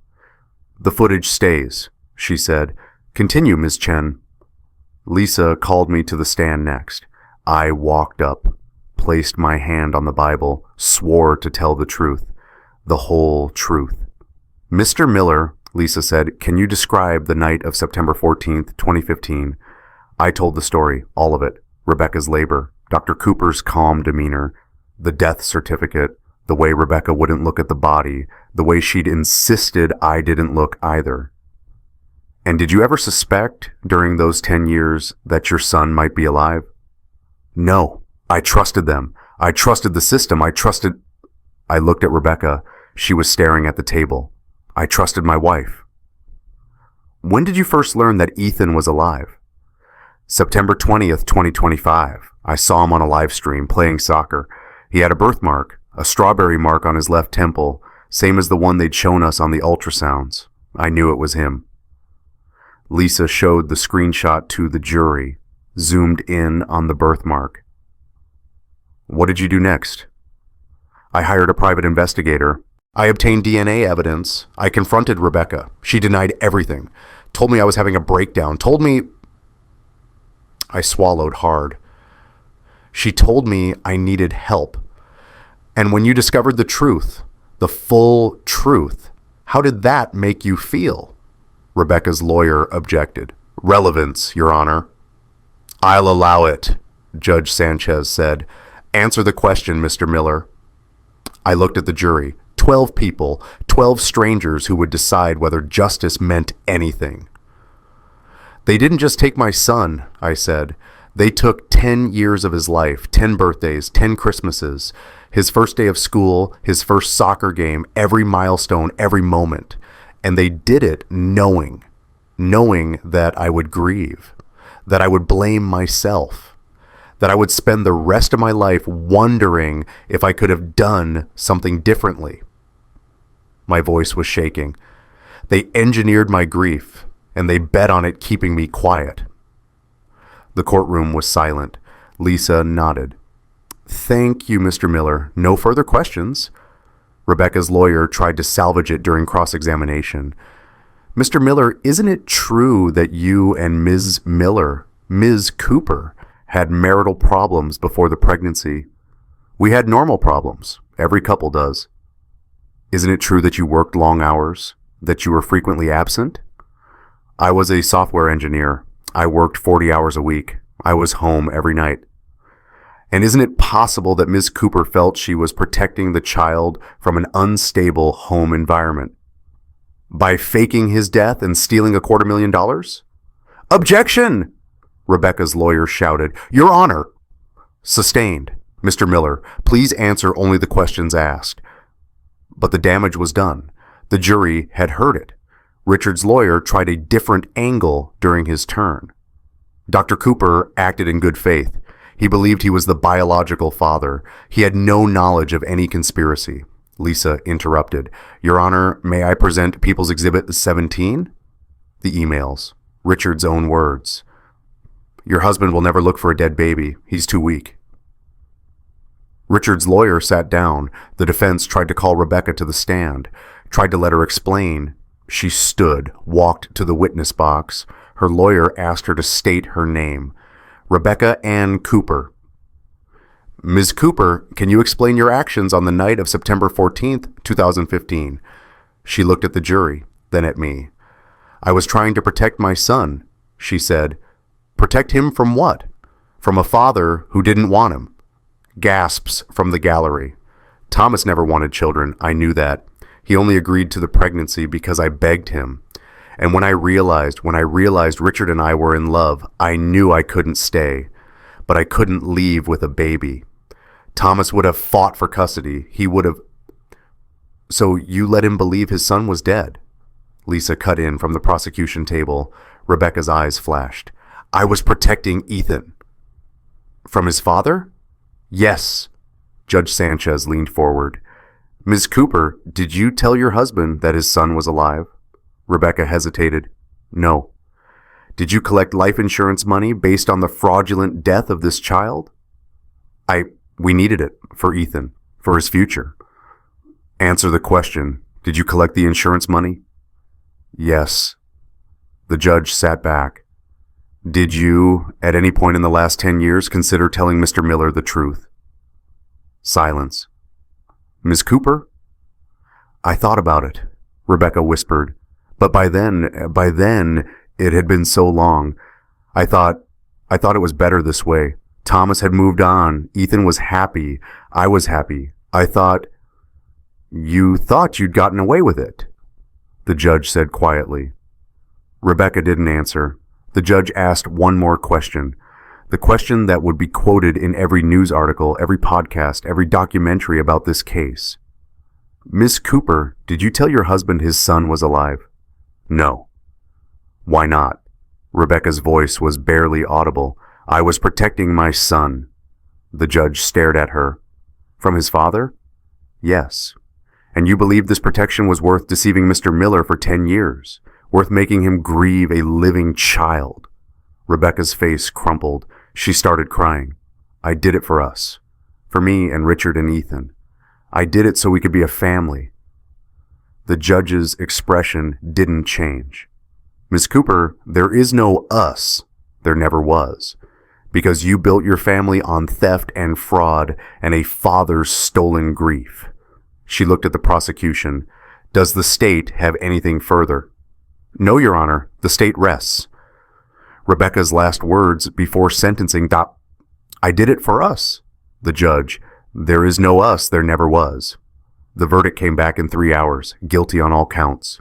The footage stays, she said. Continue, Ms. Chen. Lisa called me to the stand next. I walked up, placed my hand on the Bible, swore to tell the truth, the whole truth. Mr. Miller, Lisa said, can you describe the night of September 14th, 2015? I told the story, all of it. Rebecca's labor, Dr. Cooper's calm demeanor, the death certificate, the way Rebecca wouldn't look at the body, the way she'd insisted I didn't look either. And did you ever suspect during those 10 years that your son might be alive? No. I trusted them. I trusted the system. I looked at Rebecca. She was staring at the table. I trusted my wife. When did you first learn that Ethan was alive? September 20th, 2025. I saw him on a live stream playing soccer. He had a birthmark, a strawberry mark on his left temple, same as the one they'd shown us on the ultrasounds. I knew it was him. Lisa showed the screenshot to the jury, zoomed in on the birthmark. What did you do next? I hired a private investigator. I obtained DNA evidence. I confronted Rebecca. She denied everything. Told me I was having a breakdown. Told me... I swallowed hard. She told me I needed help. And when you discovered the truth, the full truth, how did that make you feel? Rebecca's lawyer objected. Relevance, Your Honor. I'll allow it, Judge Sanchez said. Answer the question, Mr. Miller. I looked at the jury. 12 people, 12 strangers who would decide whether justice meant anything. They didn't just take my son, I said. They took 10 years of his life, 10 birthdays, 10 Christmases, his first day of school, his first soccer game, every milestone, every moment. And they did it knowing that I would grieve, that I would blame myself, that I would spend the rest of my life wondering if I could have done something differently. My voice was shaking. They engineered my grief, and they bet on it keeping me quiet. The courtroom was silent. Lisa nodded. Thank you, Mr. Miller. No further questions. Rebecca's lawyer tried to salvage it during cross-examination. Mr. Miller, isn't it true that you and Ms. Miller, Ms. Cooper, had marital problems before the pregnancy? We had normal problems. Every couple does. Isn't it true that you worked long hours? That you were frequently absent? I was a software engineer. I worked 40 hours a week. I was home every night. And isn't it possible that Ms. Cooper felt she was protecting the child from an unstable home environment? By faking his death and stealing $250,000? Objection! Rebecca's lawyer shouted. Your Honor! Sustained. Mr. Miller, please answer only the questions asked. But the damage was done. The jury had heard it. Richard's lawyer tried a different angle during his turn. Dr. Cooper acted in good faith. He believed he was the biological father. He had no knowledge of any conspiracy. Lisa interrupted. Your Honor, may I present People's Exhibit 17? The emails. Richard's own words. Your husband will never look for a dead baby. He's too weak. Richard's lawyer sat down. The defense tried to call Rebecca to the stand, tried to let her explain. She stood, walked to the witness box. Her lawyer asked her to state her name. Rebecca Ann Cooper. Ms. Cooper, can you explain your actions on the night of September 14th, 2015? She looked at the jury, then at me. I was trying to protect my son, she said. Protect him from what? From a father who didn't want him. Gasps from the gallery. Thomas never wanted children, I knew that. He only agreed to the pregnancy because I begged him. And when I realized Richard and I were in love, I knew I couldn't stay. But I couldn't leave with a baby. Thomas would have fought for custody. He would have... So you let him believe his son was dead? Lisa cut in from the prosecution table. Rebecca's eyes flashed. I was protecting Ethan. From his father? Yes. Judge Sanchez leaned forward. Ms. Cooper, did you tell your husband that his son was alive? Rebecca hesitated. No. Did you collect life insurance money based on the fraudulent death of this child? We needed it for Ethan, for his future. Answer the question. Did you collect the insurance money? Yes. The judge sat back. Did you, at any point in the last 10 years, consider telling Mr. Miller the truth? Silence. Ms. Cooper? I thought about it, Rebecca whispered. But by then, it had been so long. I thought it was better this way. Thomas had moved on. Ethan was happy. I was happy. You thought you'd gotten away with it, the judge said quietly. Rebecca didn't answer. The judge asked one more question. The question that would be quoted in every news article, every podcast, every documentary about this case. Miss Cooper, did you tell your husband his son was alive? No. Why not? Rebecca's voice was barely audible. I was protecting my son. The judge stared at her. From his father? Yes. And you believed this protection was worth deceiving Mr. Miller for 10 years, worth making him grieve a living child. Rebecca's face crumpled. She started crying. I did it for us. For me and Richard and Ethan. I did it so we could be a family. The judge's expression didn't change. Miss Cooper, there is no us. There never was. Because you built your family on theft and fraud and a father's stolen grief. She looked at the prosecution. Does the state have anything further? No, Your Honor. The state rests. Rebecca's last words before sentencing, I did it for us. The judge, there is no us, there never was. The verdict came back in 3 hours, guilty on all counts.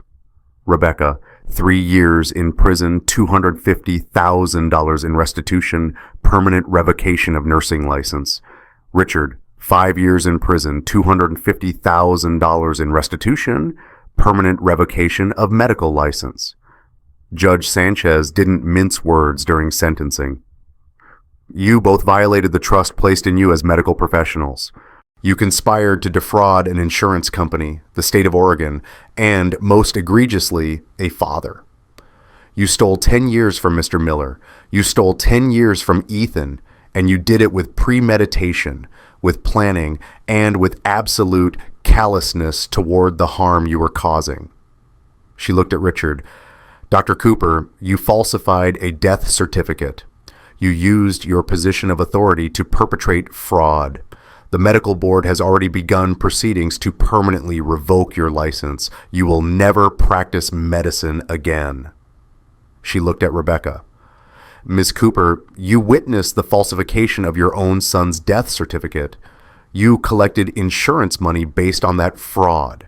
Rebecca, 3 years in prison, $250,000 in restitution, permanent revocation of nursing license. Richard, 5 years in prison, $250,000 in restitution, permanent revocation of medical license. Judge Sanchez didn't mince words during sentencing. You both violated the trust placed in you as medical professionals. You conspired to defraud an insurance company, the state of Oregon, and, most egregiously, a father. You stole 10 years from Mr. Miller. You stole 10 years from Ethan, and you did it with premeditation, with planning, and with absolute callousness toward the harm you were causing. She looked at Richard. Dr. Cooper, you falsified a death certificate. You used your position of authority to perpetrate fraud. The medical board has already begun proceedings to permanently revoke your license. You will never practice medicine again. She looked at Rebecca. Ms. Cooper, you witnessed the falsification of your own son's death certificate. You collected insurance money based on that fraud.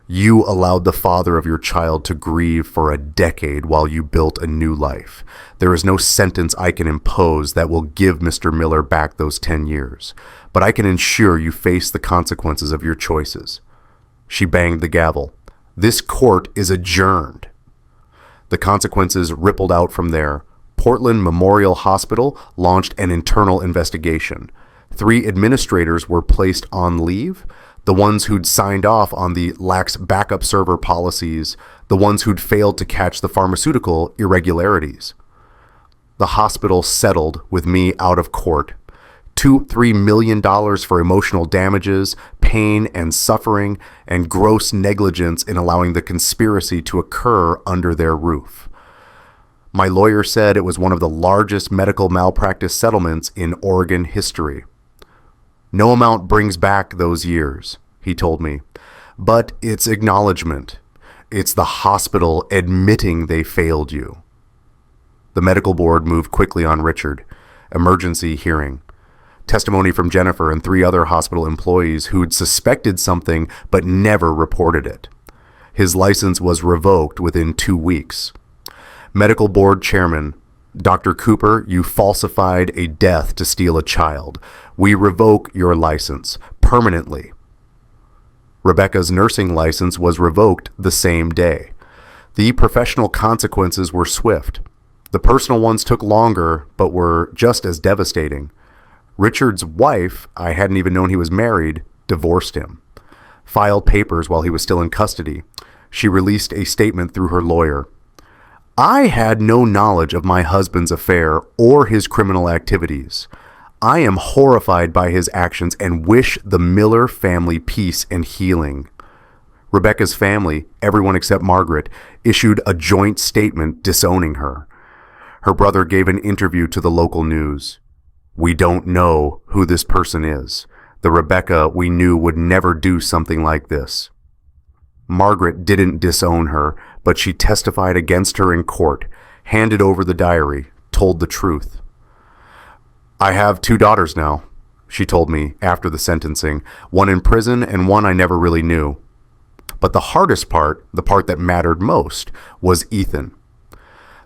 You allowed the father of your child to grieve for a decade while you built a new life. There is no sentence I can impose that will give Mr. Miller back those 10 years, but I can ensure you face the consequences of your choices. She banged the gavel. This court is adjourned. The consequences rippled out from there. Portland Memorial Hospital launched an internal investigation. 3 administrators were placed on leave. The ones who'd signed off on the lax backup server policies, the ones who'd failed to catch the pharmaceutical irregularities. The hospital settled with me out of court. $2-3 million for emotional damages, pain and suffering, and gross negligence in allowing the conspiracy to occur under their roof. My lawyer said it was one of the largest medical malpractice settlements in Oregon history. No amount brings back those years, he told me, but it's acknowledgement. It's the hospital admitting they failed you. The medical board moved quickly on Richard. Emergency hearing. Testimony from Jennifer and 3 other hospital employees who'd suspected something but never reported it. His license was revoked within 2 weeks. Medical board chairman, Dr. Cooper, you falsified a death to steal a child. We revoke your license permanently. Rebecca's nursing license was revoked the same day. The professional consequences were swift. The personal ones took longer, but were just as devastating. Richard's wife, I hadn't even known he was married, divorced him. Filed papers while he was still in custody. She released a statement through her lawyer. I had no knowledge of my husband's affair or his criminal activities. I am horrified by his actions and wish the Miller family peace and healing. Rebecca's family, everyone except Margaret, issued a joint statement disowning her. Her brother gave an interview to the local news. We don't know who this person is. The Rebecca we knew would never do something like this. Margaret didn't disown her, but she testified against her in court, handed over the diary, told the truth. I have 2 daughters now, she told me after the sentencing, one in prison and one I never really knew. But the hardest part, the part that mattered most, was Ethan.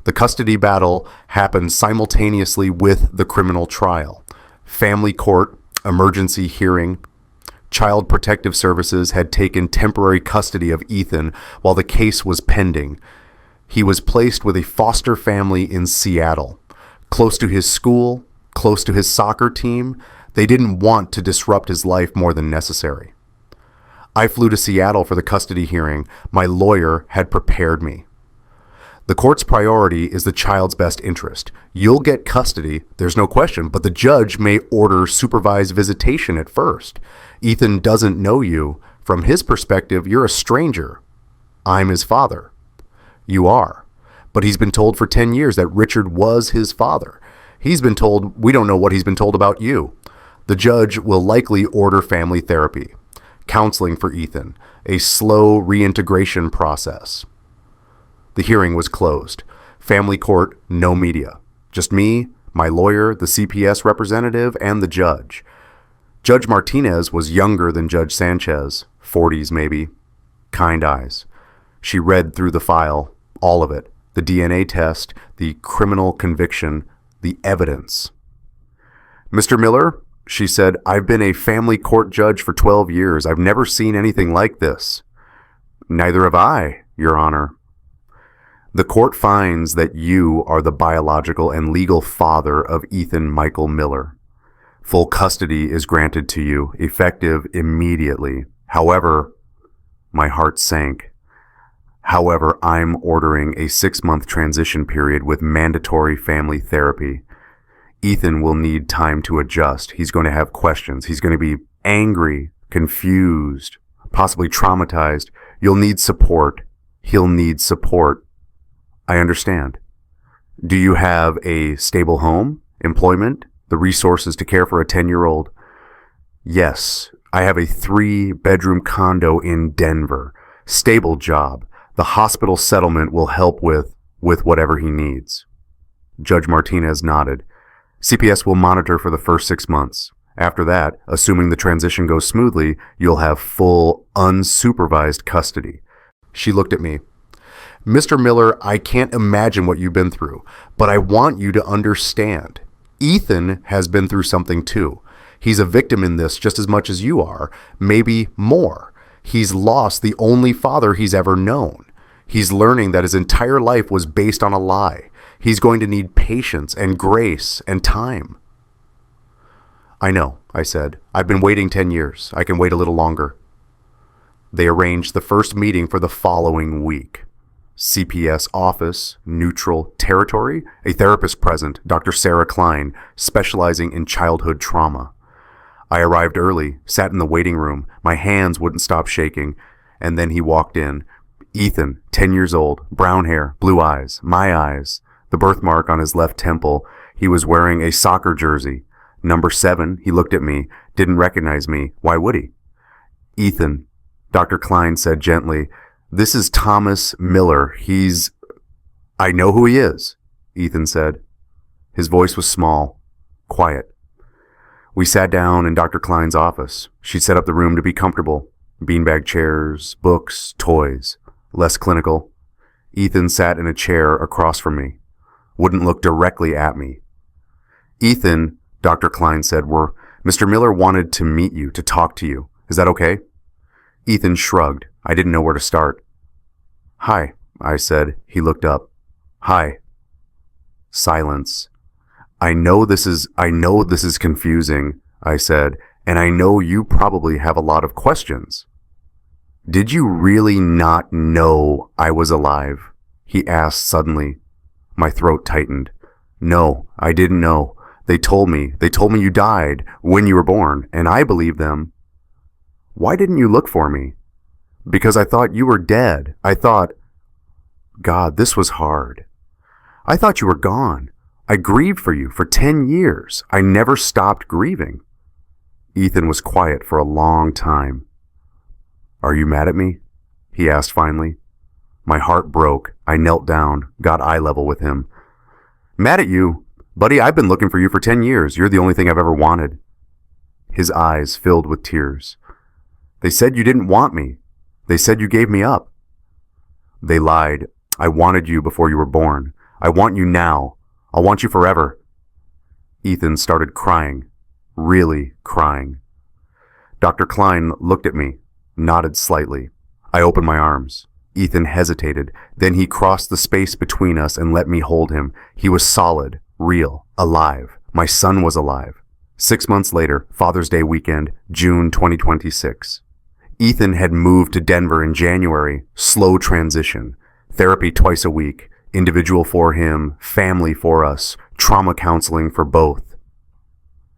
The custody battle happened simultaneously with the criminal trial. Family court, emergency hearing. Child Protective Services had taken temporary custody of Ethan while the case was pending. He was placed with a foster family in Seattle, close to his school, close to his soccer team. They didn't want to disrupt his life more than necessary. I flew to Seattle for the custody hearing. My lawyer had prepared me. The court's priority is the child's best interest. You'll get custody, there's no question, but the judge may order supervised visitation at first. Ethan doesn't know you. From his perspective, you're a stranger. I'm his father. You are. But he's been told for 10 years that Richard was his father. He's been told, we don't know what he's been told about you. The judge will likely order family therapy, counseling for Ethan, a slow reintegration process. The hearing was closed. Family court, no media. Just me, my lawyer, the CPS representative, and the judge. Judge Martinez was younger than Judge Sanchez, 40s maybe. Kind eyes. She read through the file, all of it. The DNA test, the criminal conviction, the evidence. Mr. Miller, she said, I've been a family court judge for 12 years. I've never seen anything like this. Neither have I, Your Honor. The court finds that you are the biological and legal father of Ethan Michael Miller. Full custody is granted to you, effective immediately. However, my heart sank. However, I'm ordering a 6-month transition period with mandatory family therapy. Ethan will need time to adjust. He's going to have questions. He's going to be angry, confused, possibly traumatized. You'll need support. He'll need support. I understand. Do you have a stable home, employment, the resources to care for a 10-year-old? Yes, I have a 3-bedroom condo in Denver. Stable job. The hospital settlement will help with whatever he needs. Judge Martinez nodded. CPS will monitor for the first 6 months. After that, assuming the transition goes smoothly, you'll have full, unsupervised custody. She looked at me. Mr. Miller, I can't imagine what you've been through, but I want you to understand. Ethan has been through something too. He's a victim in this just as much as you are, maybe more. He's lost the only father he's ever known. He's learning that his entire life was based on a lie. He's going to need patience and grace and time. I know, I said. I've been waiting 10 years. I can wait a little longer. They arranged the first meeting for the following week. CPS office, neutral territory, a therapist present, Dr. Sarah Klein, specializing in childhood trauma. I arrived early, sat in the waiting room. My hands wouldn't stop shaking. And then he walked in. Ethan, 10 years old, brown hair, blue eyes, my eyes, the birthmark on his left temple. He was wearing a soccer jersey. Number 7, he looked at me, didn't recognize me. Why would he? Ethan, Dr. Klein said gently, this is Thomas Miller. I know who he is, Ethan said. His voice was small, quiet. We sat down in Dr. Klein's office. She set up the room to be comfortable. Beanbag chairs, books, toys. Less clinical. Ethan sat in a chair across from me. Wouldn't look directly at me. Ethan, Dr. Klein said, Mr. Miller wanted to meet you, to talk to you. Is that okay? Ethan shrugged. I didn't know where to start. Hi, I said. He looked up. Hi. Silence. I know this is confusing, I said, and I know you probably have a lot of questions. Did you really not know I was alive? He asked suddenly. My throat tightened. No, I didn't know. They told me you died when you were born, and I believed them. Why didn't you look for me? Because I thought you were dead. God, this was hard. I thought you were gone. I grieved for you for 10 years. I never stopped grieving. Ethan was quiet for a long time. Are you mad at me? He asked finally. My heart broke. I knelt down, got eye level with him. Mad at you? Buddy, I've been looking for you for 10 years. You're the only thing I've ever wanted. His eyes filled with tears. They said you didn't want me. They said you gave me up. They lied. I wanted you before you were born. I want you now. I'll want you forever. Ethan started crying. Really crying. Dr. Klein looked at me, nodded slightly. I opened my arms. Ethan hesitated. Then he crossed the space between us and let me hold him. He was solid, real, alive. My son was alive. 6 months later, Father's Day weekend, June 2026. Ethan had moved to Denver in January. Slow transition. Therapy twice a week. Individual for him, family for us, trauma counseling for both.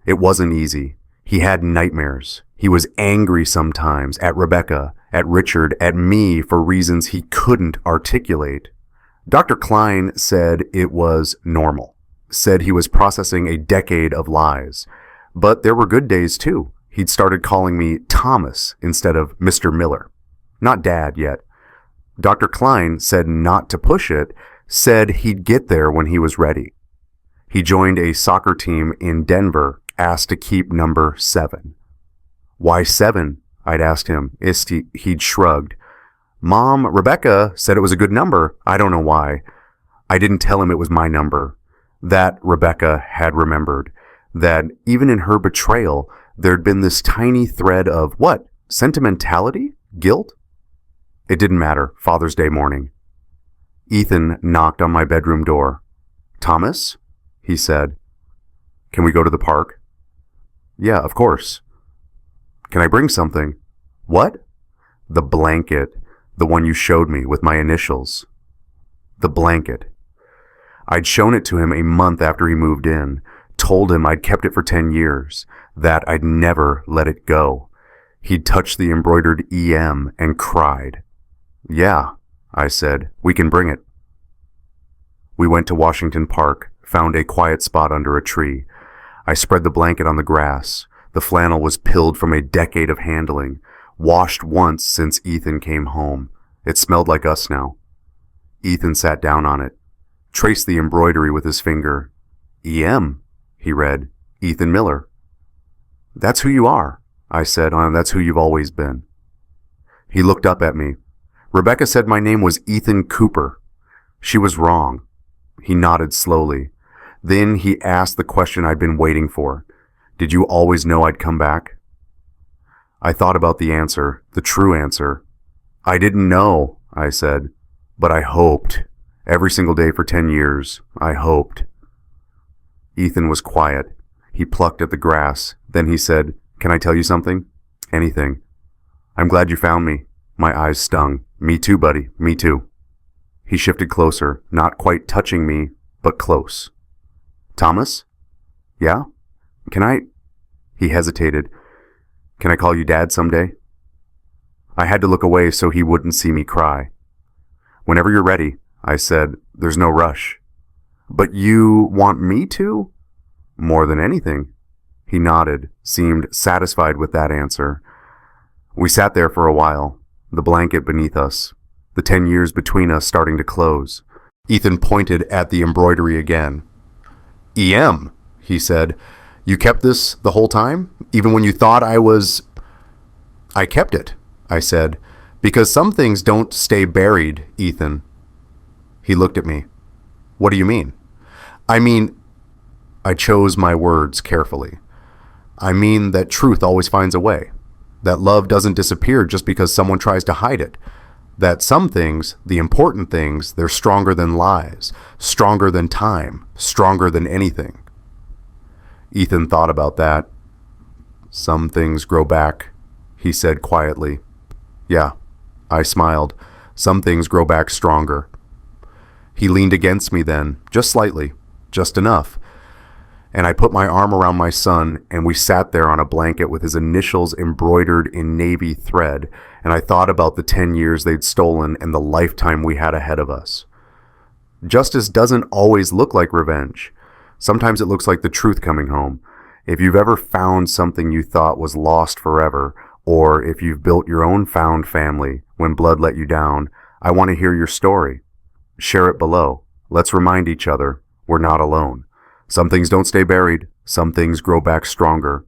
It wasn't easy. He had nightmares. He was angry sometimes at Rebecca, at Richard, at me for reasons he couldn't articulate. Dr. Klein said it was normal. Said he was processing a decade of lies. But there were good days too. He'd started calling me Thomas instead of Mr. Miller. Not Dad yet. Dr. Klein said not to push it, said he'd get there when he was ready. He joined a soccer team in Denver, asked to keep number 7. Why 7? I'd asked him. He'd shrugged. Mom, Rebecca said it was a good number. I don't know why. I didn't tell him it was my number. That Rebecca had remembered. That even in her betrayal, there'd been this tiny thread of, what? Sentimentality? Guilt? It didn't matter. Father's Day morning. Ethan knocked on my bedroom door. Thomas? He said. Can we go to the park? Yeah, of course. Can I bring something? What? The blanket. The one you showed me with my initials. The blanket. I'd shown it to him a month after he moved in. Told him I'd kept it for 10 years. That I'd never let it go. He'd touched the embroidered EM and cried. Yeah, I said. We can bring it. We went to Washington Park, found a quiet spot under a tree. I spread the blanket on the grass. The flannel was pilled from a decade of handling, washed once since Ethan came home. It smelled like us now. Ethan sat down on it, traced the embroidery with his finger. EM, he read. Ethan Miller. That's who you are, I said. That's who you've always been. He looked up at me. Rebecca said my name was Ethan Cooper. She was wrong. He nodded slowly. Then he asked the question I'd been waiting for. Did you always know I'd come back? I thought about the answer, the true answer. I didn't know, I said, but I hoped. Every single day for 10 years, I hoped. Ethan was quiet. He plucked at the grass. Then he said, "Can I tell you something?" "Anything." "I'm glad you found me." My eyes stung. "Me too, buddy. Me too." He shifted closer, not quite touching me, but close. "Thomas?" "Yeah? Can I—" He hesitated. "Can I call you Dad someday?" I had to look away so he wouldn't see me cry. "Whenever you're ready," I said. "There's no rush." "But you want me to?" "More than anything." He nodded, seemed satisfied with that answer. We sat there for a while, the blanket beneath us, the 10 years between us starting to close. Ethan pointed at the embroidery again. "EM," he said. "You kept this the whole time? Even when you thought I was—" "I kept it," I said, "because some things don't stay buried, Ethan." He looked at me. "What do you mean?" "I mean—" I chose my words carefully. "I mean that truth always finds a way. That love doesn't disappear just because someone tries to hide it. That some things, the important things, they're stronger than lies, stronger than time, stronger than anything." Ethan thought about that. "Some things grow back," he said quietly. "Yeah," I smiled. "Some things grow back stronger." He leaned against me then, just slightly, just enough. And I put my arm around my son, and we sat there on a blanket with his initials embroidered in navy thread, and I thought about the 10 years they'd stolen and the lifetime we had ahead of us. Justice doesn't always look like revenge. Sometimes it looks like the truth coming home. If you've ever found something you thought was lost forever, or if you've built your own found family when blood let you down, I want to hear your story. Share it below. Let's remind each other we're not alone. Some things don't stay buried. Some things grow back stronger.